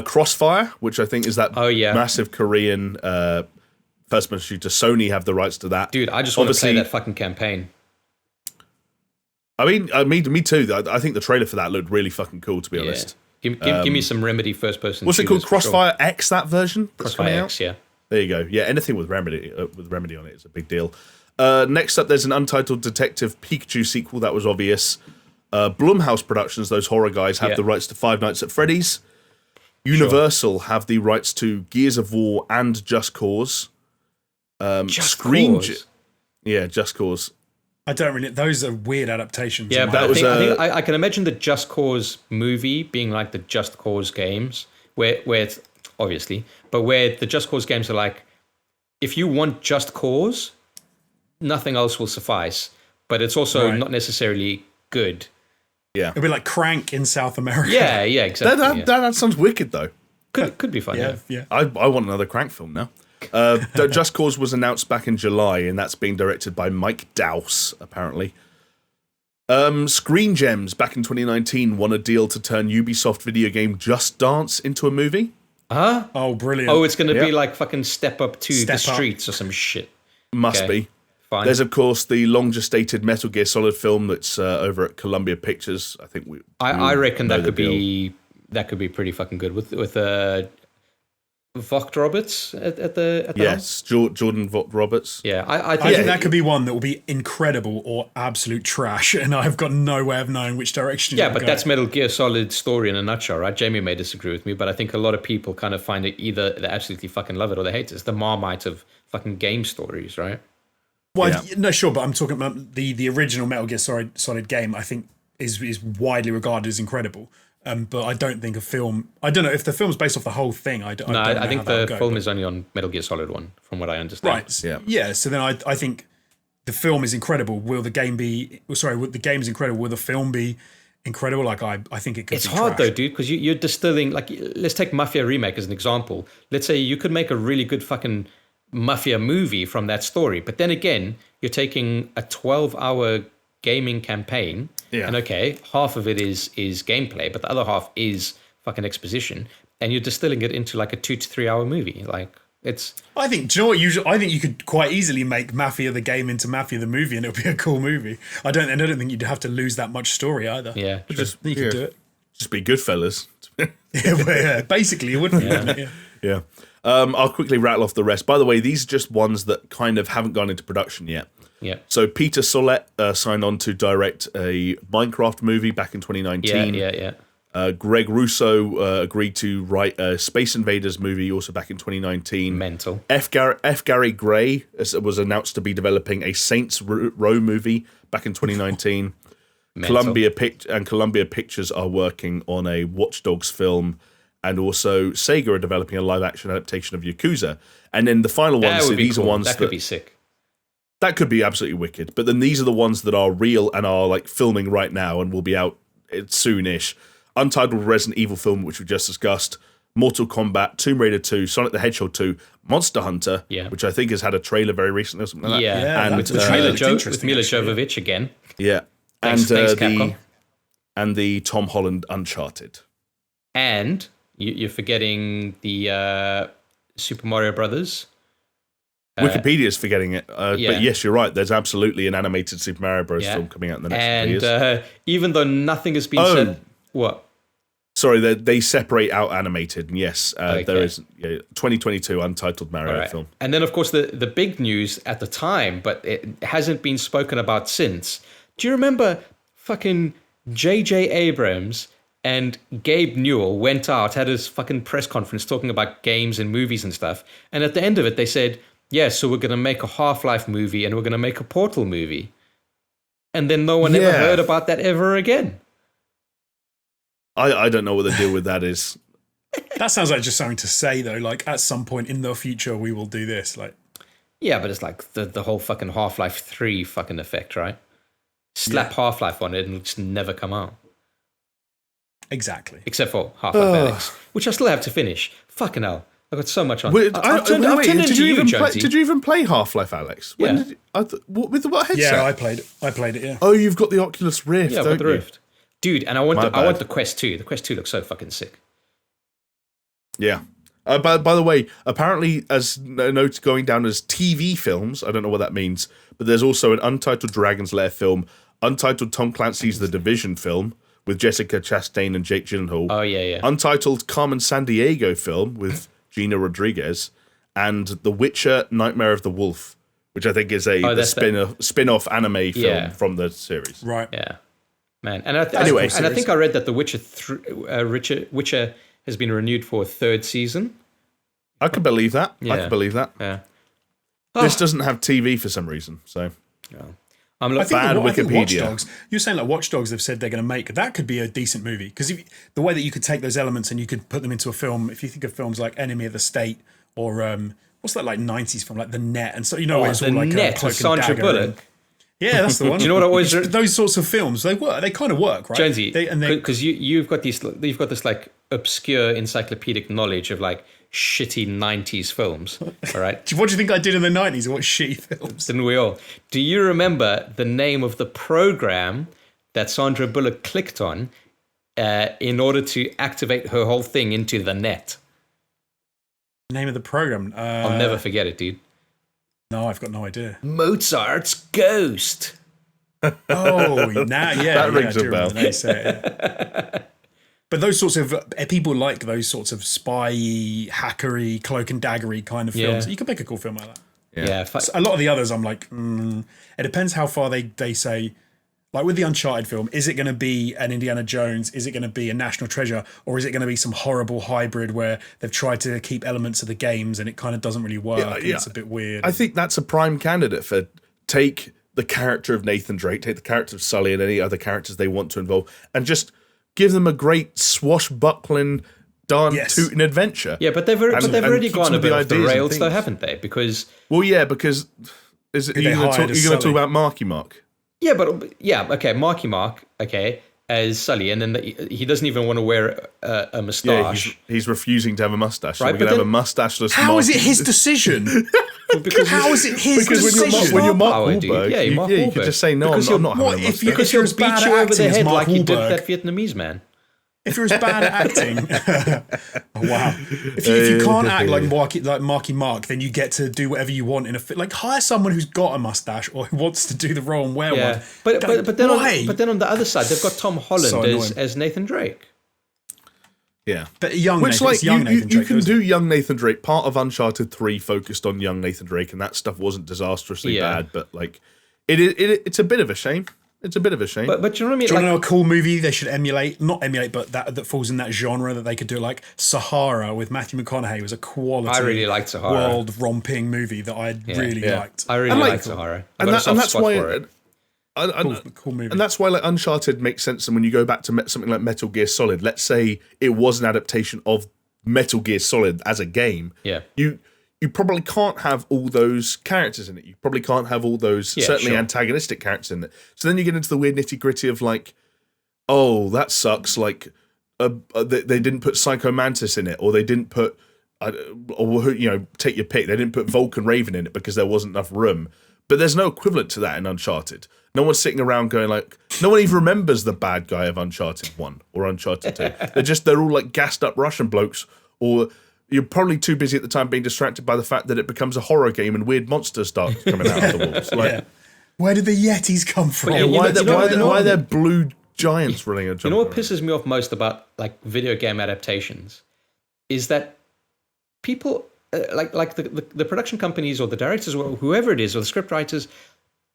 Crossfire, which I think is that yeah. massive Korean first-person shooter. Sony have the rights to that. Dude, I just want to play that fucking campaign. I mean, me too. I think the trailer for that looked really fucking cool, to be honest. Give me some Remedy first-person. What's it called? Crossfire X, that version? Crossfire X, yeah. There you go. Yeah, anything with Remedy on it is a big deal. Next up, there's an Untitled Detective Pikachu sequel. That was obvious. Blumhouse Productions, those horror guys, have the rights to Five Nights at Freddy's. Universal have the rights to Gears of War and Just Cause. Just Cause? Yeah, Just Cause. I don't really. Those are weird adaptations. Yeah, but I can imagine the Just Cause movie being like the Just Cause games, where it's obviously, but where the Just Cause games are like, if you want Just Cause, nothing else will suffice. But it's also not necessarily good. Yeah, it'd be like Crank in South America. Yeah, exactly. That sounds wicked though. Could be fun. Yeah. I want another Crank film now. Just Cause was announced back in July, and that's being directed by Mike Dowse, apparently. Screen Gems, back in 2019, won a deal to turn Ubisoft video game Just Dance into a movie. Huh? Oh, brilliant. Oh, it's going to be like fucking Step Up to the Streets or some shit. Must be. Fine. There's, of course, the long-gestated Metal Gear Solid film that's over at Columbia Pictures. I think I reckon that could be pretty fucking good with Vogt Roberts at the yes, Jordan Vogt Roberts. Yeah, I think that could be one that will be incredible or absolute trash, and I've got no way of knowing which direction. Yeah, but that's Metal Gear Solid story in a nutshell, right? Jamie may disagree with me, but I think a lot of people kind of find it either they absolutely fucking love it or they hate it. It's the Marmite of fucking game stories, right? Well, no, sure, but I'm talking about the original Metal Gear Solid game. I think is widely regarded as incredible. But I don't think a film. I don't know if the film's based off the whole thing. I think the film is only on Metal Gear Solid 1, from what I understand. Right. Yeah. So then I think the film is incredible. Will the game be? Sorry, the game is incredible. Will the film be incredible? Like I think it could. It's be hard trash. though, dude, because you're distilling. Like, let's take Mafia Remake as an example. Let's say you could make a really good fucking Mafia movie from that story, but then again, you're taking a 12-hour gaming campaign. Yeah. And okay, half of it is gameplay, but the other half is fucking exposition, and you're distilling it into like a 2 to 3 hour movie. Like it's. I think. Do you know what? I think you could quite easily make Mafia the game into Mafia the movie, and it'll be a cool movie. I don't think you'd have to lose that much story either. Yeah, you could do it. Just be Goodfellas. Basically, it wouldn't. Yeah. I'll quickly rattle off the rest. By the way, these are just ones that kind of haven't gone into production yet. Yeah. So Peter Sollett signed on to direct a Minecraft movie back in 2019. Yeah. Greg Russo agreed to write a Space Invaders movie also back in 2019. Mental. F. Gary Gray was announced to be developing a Saints Row movie back in 2019. Columbia Pictures are working on a Watch Dogs film, and also Sega are developing a live-action adaptation of Yakuza. And then the final ones, so these are ones that could be sick. That could be absolutely wicked. But then these are the ones that are real and are like filming right now and will be out soonish. Untitled Resident Evil film, which we just discussed. Mortal Kombat, Tomb Raider 2, Sonic the Hedgehog 2, Monster Hunter, which I think has had a trailer very recently or something like that. Yeah, and with Mila Jovovich again. Yeah. Thanks, Capcom. And the Tom Holland Uncharted. And you're forgetting the Super Mario Brothers. Wikipedia's forgetting it, but yes, you're right. There's absolutely an animated Super Mario Bros. Film coming out in the next couple of years. And even though nothing has been said, what? Sorry, they separate out animated. And yes, there is 2022 Untitled Mario film. And then, of course, the big news at the time, but it hasn't been spoken about since. Do you remember fucking J.J. Abrams and Gabe Newell went out, had his fucking press conference talking about games and movies and stuff, and at the end of it, they said, yeah, so we're going to make a Half-Life movie and we're going to make a Portal movie. and then no one ever heard about that ever again. I don't know what the deal with that is. That sounds like just something to say, though. Like, at some point in the future, we will do this. Like, yeah, but it's like the whole fucking Half-Life 3 fucking effect, right? Slap Half-Life on it and it'll just never come out. Exactly. Except for Half-Life Alyx, which I still have to finish. Fucking hell. I've got so much on. Did you even play Half-Life Alyx? With what headset? Yeah, I played it, yeah. Oh, you've got the Oculus Rift, yeah, don't the you? Rift. Dude, and I want the Quest 2. The Quest 2 looks so fucking sick. Yeah. By the way, apparently, as notes going down as TV films, I don't know what that means, but there's also an untitled Dragon's Lair film, untitled Tom Clancy's The Division film with Jessica Chastain and Jake Gyllenhaal. Oh, yeah. Untitled Carmen Sandiego film with Gina Rodriguez, and The Witcher: Nightmare of the Wolf, which I think is a spin-off anime film from the series. Right. Yeah. Man. And I think I read that The Witcher has been renewed for a third season. I can believe that. Yeah. I can believe that. Yeah. This doesn't have TV for some reason, so... I'm I think Wikipedia. Watch Dogs, you're saying like Watch Dogs have said they're going to make, that could be a decent movie. Because the way that you could take those elements and you could put them into a film, if you think of films like Enemy of the State or what's that like 90s film, like The Net, and so it's all like Net with Sandra Bullock. Yeah, that's the one. Do you know what I always... Those sorts of films, they kind of work, right? Jonesy, because you've got this like obscure encyclopedic knowledge of like shitty 90s films, all right? What do you think I did in the 90s? What shitty films? Didn't we all? Do you remember the name of the program that Sandra Bullock clicked on in order to activate her whole thing into the net? Name of the program? I'll never forget it, dude. No, I've got no idea. Mozart's Ghost. Oh, now, that rings a bell. They say it. But those sorts of people like those sorts of spy, hackery, cloak and daggery kind of films. You can make a cool film like that. Yeah. A lot of the others, I'm like, it depends how far they say. Like with the Uncharted film, is it going to be an Indiana Jones? Is it going to be a National Treasure? Or is it going to be some horrible hybrid where they've tried to keep elements of the games and it kind of doesn't really work? And it's a bit weird. I think that's a prime candidate for take the character of Nathan Drake, take the character of Sully and any other characters they want to involve, and just give them a great swashbuckling, darn-tooting adventure. Yeah, but they've already gone a bit off the rails, though, haven't they? Because... Well, yeah, because... Are you going to talk about Marky Mark? Yeah, okay, Marky Mark, as Sully, and then he doesn't even want to wear a moustache. Yeah, he's refusing to have a mustache. Right, so we're going to have a mustacheless How Marky. is it his decision? How is it his decision? When you're Mark Wahlberg, you could just say, no, I'm not having a mustache. If you're as bad at over the acting as head Mark like he did Wahlberg, that Vietnamese man. if you're as bad at acting, wow. If you can't act like Marky Mark, then you get to do whatever you want in a film. Like hire someone who's got a mustache or who wants to do the role and wear one. But then on the other side, they've got Tom Holland as Nathan Drake. Yeah, but Nathan Drake. You can do young Nathan Drake. Part of Uncharted 3 focused on young Nathan Drake, and that stuff wasn't disastrously bad. But like, it's a bit of a shame. It's a bit of a shame. But do you know what I mean? Do you want to know a cool movie they should emulate? Not emulate, but that falls in that genre that they could do, like Sahara with Matthew McConaughey was a quality. I really liked Sahara. World romping movie that I really liked. I really liked Sahara. And that's why. Cool movie. And that's why like Uncharted makes sense. And when you go back to something like Metal Gear Solid, let's say it was an adaptation of Metal Gear Solid as a game. Yeah. You probably can't have all those characters in it. You probably can't have all those antagonistic characters in it. So then you get into the weird nitty gritty of like, oh, that sucks. Like, they didn't put Psycho Mantis in it, or they didn't put, take your pick. They didn't put Vulcan Raven in it because there wasn't enough room. But there's no equivalent to that in Uncharted. No one's sitting around going like, no one even remembers the bad guy of Uncharted 1 or Uncharted 2. They're all like gassed up Russian blokes, or you're probably too busy at the time being distracted by the fact that it becomes a horror game and weird monsters start coming out of the walls. Like, where did the Yetis come from? Why are there blue giants running a jump? You know what pisses me off most about like video game adaptations is that people like the production companies or the directors or whoever it is or the script writers,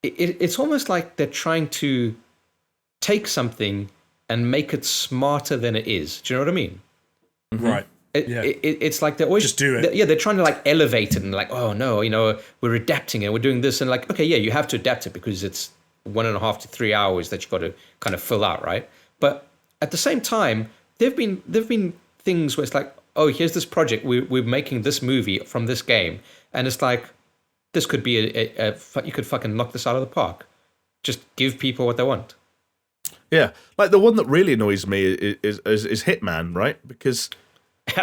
it's almost like they're trying to take something and make it smarter than it is. Do you know what I mean? Right. It's like they're always just do it. They're trying to like elevate it and like, oh no, we're adapting it, we're doing this, and like, okay, yeah, you have to adapt it because it's 1.5 to 3 hours that you've got to kind of fill out, right? But at the same time, there've been things where it's like, oh, here's this project, we're making this movie from this game, and it's like, this could be you could fucking knock this out of the park. Just give people what they want. Yeah, like the one that really annoys me is Hitman, right? Because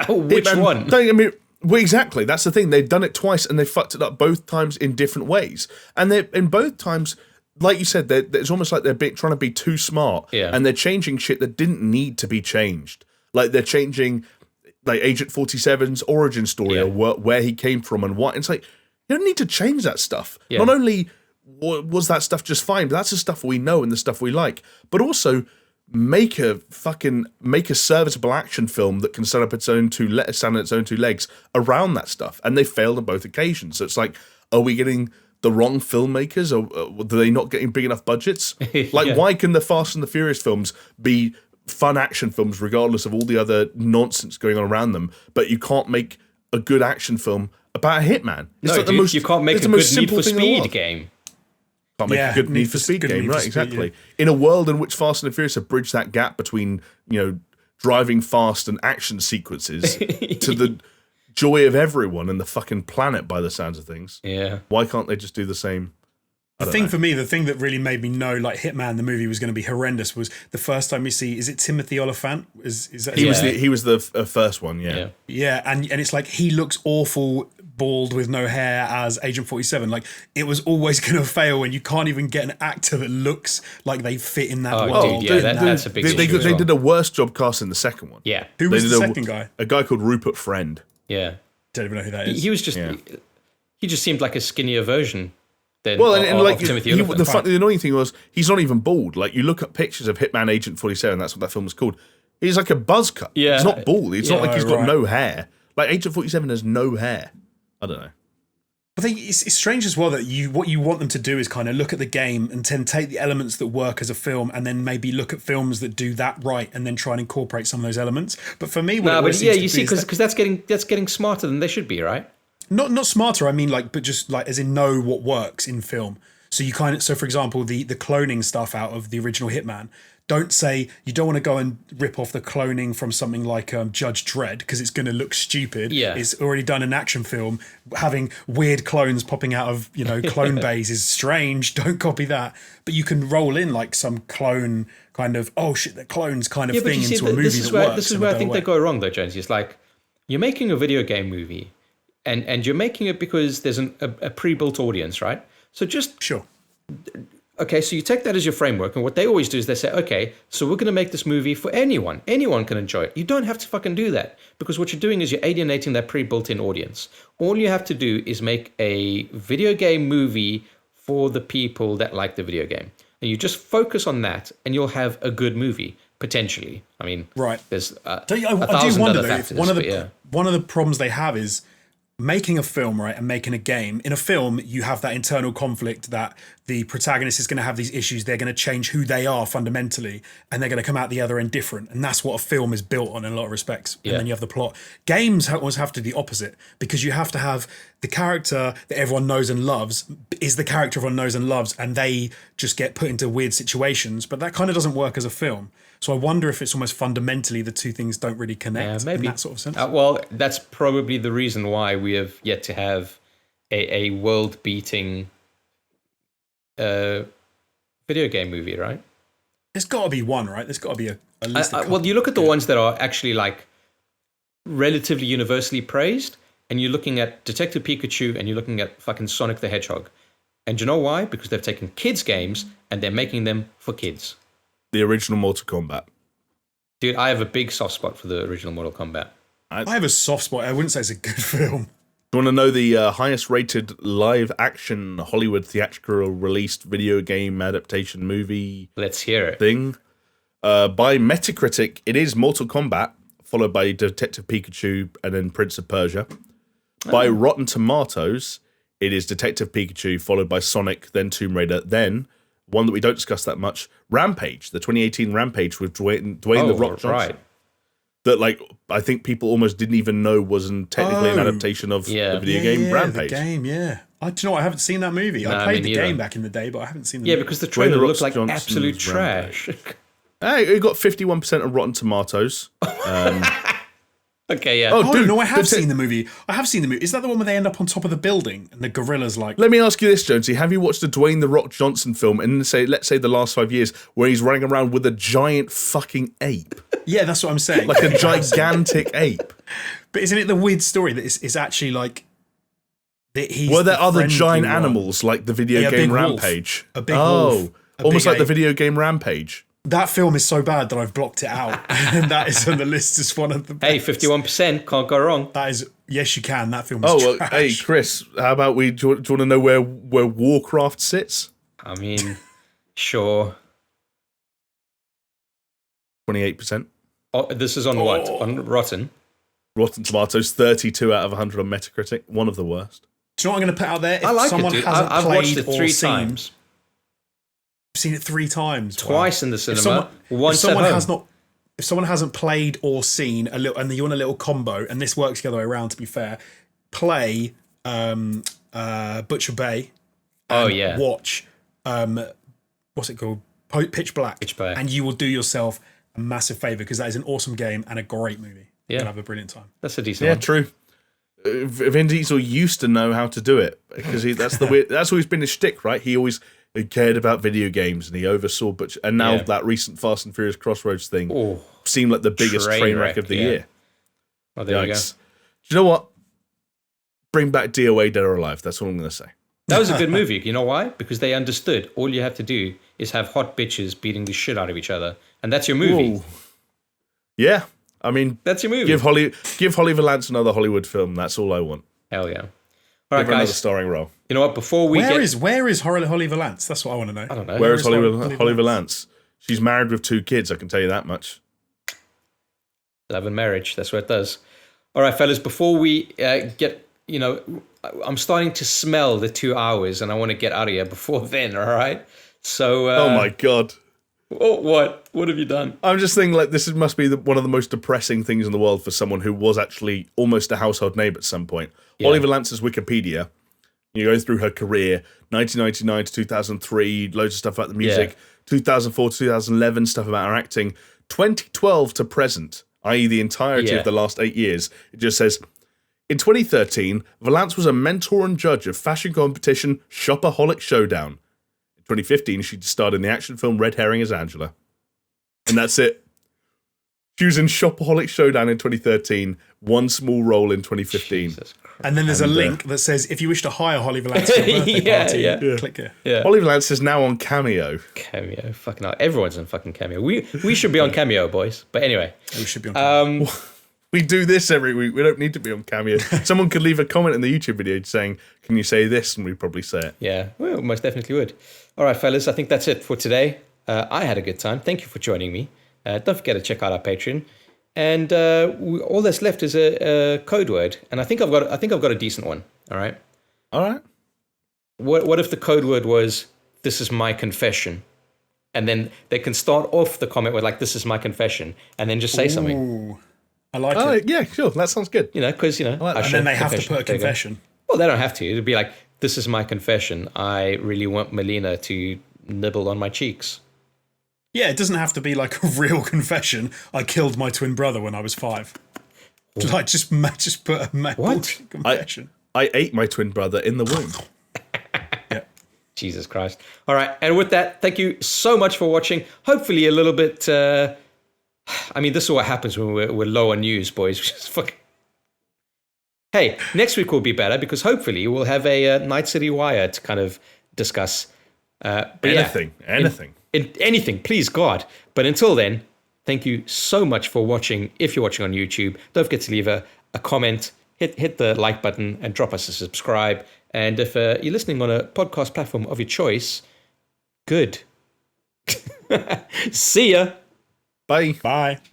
which Hitman, one? Don't get me. Well, exactly. That's the thing. They've done it twice, and they fucked it up both times in different ways. And they in both times, like you said, it's almost like they're trying to be too smart, and they're changing shit that didn't need to be changed. Like they're changing, like Agent 47's origin story or where he came from and what. It's like you don't need to change that stuff. Yeah. Not only was that stuff just fine, but that's the stuff we know and the stuff we like, but also make a serviceable action film that can stand on its own two legs around that stuff. And they failed on both occasions. So it's like, are we getting the wrong filmmakers, or are they not getting big enough budgets? Like, why can the Fast and the Furious films be fun action films regardless of all the other nonsense going on around them, but you can't make a good action film about a hitman? It's like you can't make a good Need for Speed game. Can't make a good Need for Speed game, right? Exactly. In a world in which Fast and the Furious have bridged that gap between, driving fast and action sequences to the joy of everyone and the fucking planet by the sounds of things. Yeah. Why can't they just do the same? The thing that really made me know like Hitman the movie was going to be horrendous was the first time we see, is it Timothy Oliphant? Is that he was the first one, yeah, and it's like he looks awful bald with no hair as Agent 47. Like it was always going to fail when you can't even get an actor that looks like they fit in that world. Dude, that's a big issue. They did a worse job casting the second one. Yeah. Who was the second guy? A guy called Rupert Friend. Yeah. Don't even know who that is. He was just he just seemed like a skinnier version. The annoying thing was he's not even bald. Like you look at pictures of Hitman Agent 47, that's what that film was called. He's like a buzz cut. Yeah. He's not bald. It's not like he's got no hair. Like Agent 47 has no hair. I don't know. I think it's strange as well that what you want them to do is kind of look at the game and then take the elements that work as a film and then maybe look at films that do that right and then try and incorporate some of those elements. But for me, because that's getting smarter than they should be, right? Not smarter. I mean, but just as in know what works in film. So for example, the cloning stuff out of the original Hitman. Don't say you don't want to go and rip off the cloning from something like Judge Dredd because it's going to look stupid. Yeah. It's already done an action film. Having weird clones popping out of clone bays is strange. Don't copy that. But you can roll in like some clone kind of they're clones kind of thing into a movie that works. This is where I think they go wrong though, Jonesy. It's like you're making a video game movie, and you're making it because there's a pre-built audience, right? So just sure. Okay, so you take that as your framework, and what they always do is they say, okay, so we're going to make this movie for anyone. Anyone can enjoy it. You don't have to fucking do that, because what you're doing is you're alienating that pre-built-in audience. All you have to do is make a video game movie for the people that like the video game. And you just focus on that, and you'll have a good movie, potentially. I mean, right. There's I do wonder, though, if one of the problems they have is making a film, right, and making a game. In a film, you have that internal conflict that the protagonist is going to have these issues. They're going to change who they are fundamentally, and they're going to come out the other end different. And that's what a film is built on in a lot of respects. And then you have the plot. Games always have to be the opposite, because you have to have the character that everyone knows and loves is the character everyone knows and loves, and they just get put into weird situations. But that kind of doesn't work as a film. So I wonder if it's almost fundamentally the two things don't really connect in that sort of sense. Well, that's probably the reason why we have yet to have a world-beating video game movie, right? There's got to be one, right? There's got to be a list. Well, you look at the ones that are actually like relatively universally praised, and you're looking at Detective Pikachu and you're looking at fucking Sonic the Hedgehog. And you know why? Because they've taken kids' games and they're making them for kids. The original Mortal Kombat. Dude, I have a big soft spot for the original Mortal Kombat. I have a soft spot. I wouldn't say it's a good film. Do you want to know the highest rated live action Hollywood theatrical released video game adaptation movie? Let's hear it. Thing? By Metacritic, it is Mortal Kombat, followed by Detective Pikachu and then Prince of Persia. By Rotten Tomatoes, it is Detective Pikachu, followed by Sonic, then Tomb Raider, then one that we don't discuss that much, Rampage, the 2018 Rampage with Dwayne The Rock Johnson. Right. that like I think people almost didn't even know wasn't technically an adaptation of the video game Rampage. The game, yeah. Do you know what? I haven't seen that movie. I played the game back in the day, but I haven't seen the movie. Because the trailer looked like absolute trash. Hey, it got 51% on Rotten Tomatoes. Okay, yeah. Oh, dude, no, I have seen the movie. I have seen the movie. Is that the one where they end up on top of the building and the gorillas like... Let me ask you this, Jonesy. Have you watched the Dwayne "The Rock" Johnson film in, let's say, the last 5 years, where he's running around with a giant fucking ape? Yeah, that's what I'm saying. Like a gigantic ape. But isn't it the weird story that it's actually like... Were there other giant animals like the video game Rampage? A big wolf. Almost like the video game Rampage. That film is so bad that I've blocked it out. And that is on the list as one of the best. Hey, 51%, can't go wrong. That is, yes, you can. That film is trash. Hey, Chris, how about do you want to know where Warcraft sits? I mean, sure. 28%. Oh, this is on what? On Rotten? Rotten Tomatoes, 32 out of 100 on Metacritic. One of the worst. Do you know what I'm going to put out there? If I like someone it, dude. hasn't I've watched it played 3 or seen, times. I've seen it 3 times. Twice in the cinema. If someone hasn't played or seen a little, and you want a little combo, and this works the other way around, to be fair, play Butcher Bay. Watch what's it called? Pitch Black. Pitch Black. And you will do yourself a massive favor because that is an awesome game and a great movie. Yeah, you'll have a brilliant time. That's a decent one. Yeah, true. Vin Diesel used to know how to do it because that's always been his shtick, right? He always cared about video games and he oversaw, and now that recent Fast and Furious Crossroads thing seemed like the biggest train wreck of the year. Oh, there you go. Do you know what? Bring back DOA Dead or Alive. That's all I'm going to say. That was a good movie. You know why? Because they understood all you have to do is have hot bitches beating the shit out of each other, and that's your movie. Ooh. Yeah. I mean, that's your movie. Give Holly Valance another Hollywood film. That's all I want. Hell yeah! All right, Give her another guys. starring role. You know what? Before we where is Holly Valance? That's what I want to know. I don't know. Where is Holly Valance? She's married with 2 kids. I can tell you that much. Love and marriage. That's what it does. All right, fellas. Before we get, I'm starting to smell the 2 hours, and I want to get out of here before then. All right. So. Oh my god. Oh, what? What have you done? I'm just thinking, like, this must be one of the most depressing things in the world for someone who was actually almost a household name at some point. Yeah. Holly Valance's Wikipedia, you go through her career, 1999 to 2003, loads of stuff about the music, 2004 to 2011, stuff about her acting, 2012 to present, i.e. the entirety of the last 8 years. It just says, in 2013, Valance was a mentor and judge of fashion competition Shopaholic Showdown. 2015, she starred in the action film Red Herring as Angela. And that's it. She was in Shopaholic Showdown in 2013, one small role in 2015. And then there's a link that says, if you wish to hire Holly Valance for your birthday party, click here. Yeah. Holly Valance is now on Cameo. Cameo, fucking hell. Everyone's on fucking Cameo. We should be on Cameo, boys. But anyway. We should be on Cameo. We do this every week. We don't need to be on Cameo. Someone could leave a comment in the YouTube video saying, can you say this? And we'd probably say it. Yeah, we most definitely would. All right, fellas, I think that's it for today. I had a good time. Thank you for joining me. Don't forget to check out our Patreon. And all that's left is a code word. And I think I've got a decent one. All right. All right. What if the code word was, this is my confession? And then they can start off the comment with, like, this is my confession. And then just say something. I like it. Yeah, sure. That sounds good. Because, and then they have to put a confession. Well, they don't have to. It'd be like, this is my confession. I really want Mileena to nibble on my cheeks. Yeah, it doesn't have to be like a real confession. I killed my twin brother when I was 5. Like, just put a bullshit confession. I ate my twin brother in the womb. Yeah. Jesus Christ. All right. And with that, thank you so much for watching. Hopefully a little bit... this is what happens when we're low on news, boys. Just fucking... Hey, next week will be better because hopefully we'll have a Night City Wire to kind of discuss. Anything. Anything, please, God. But until then, thank you so much for watching. If you're watching on YouTube, don't forget to leave a comment, hit the like button, and drop us a subscribe. And if you're listening on a podcast platform of your choice, good. See ya. Bye. Bye.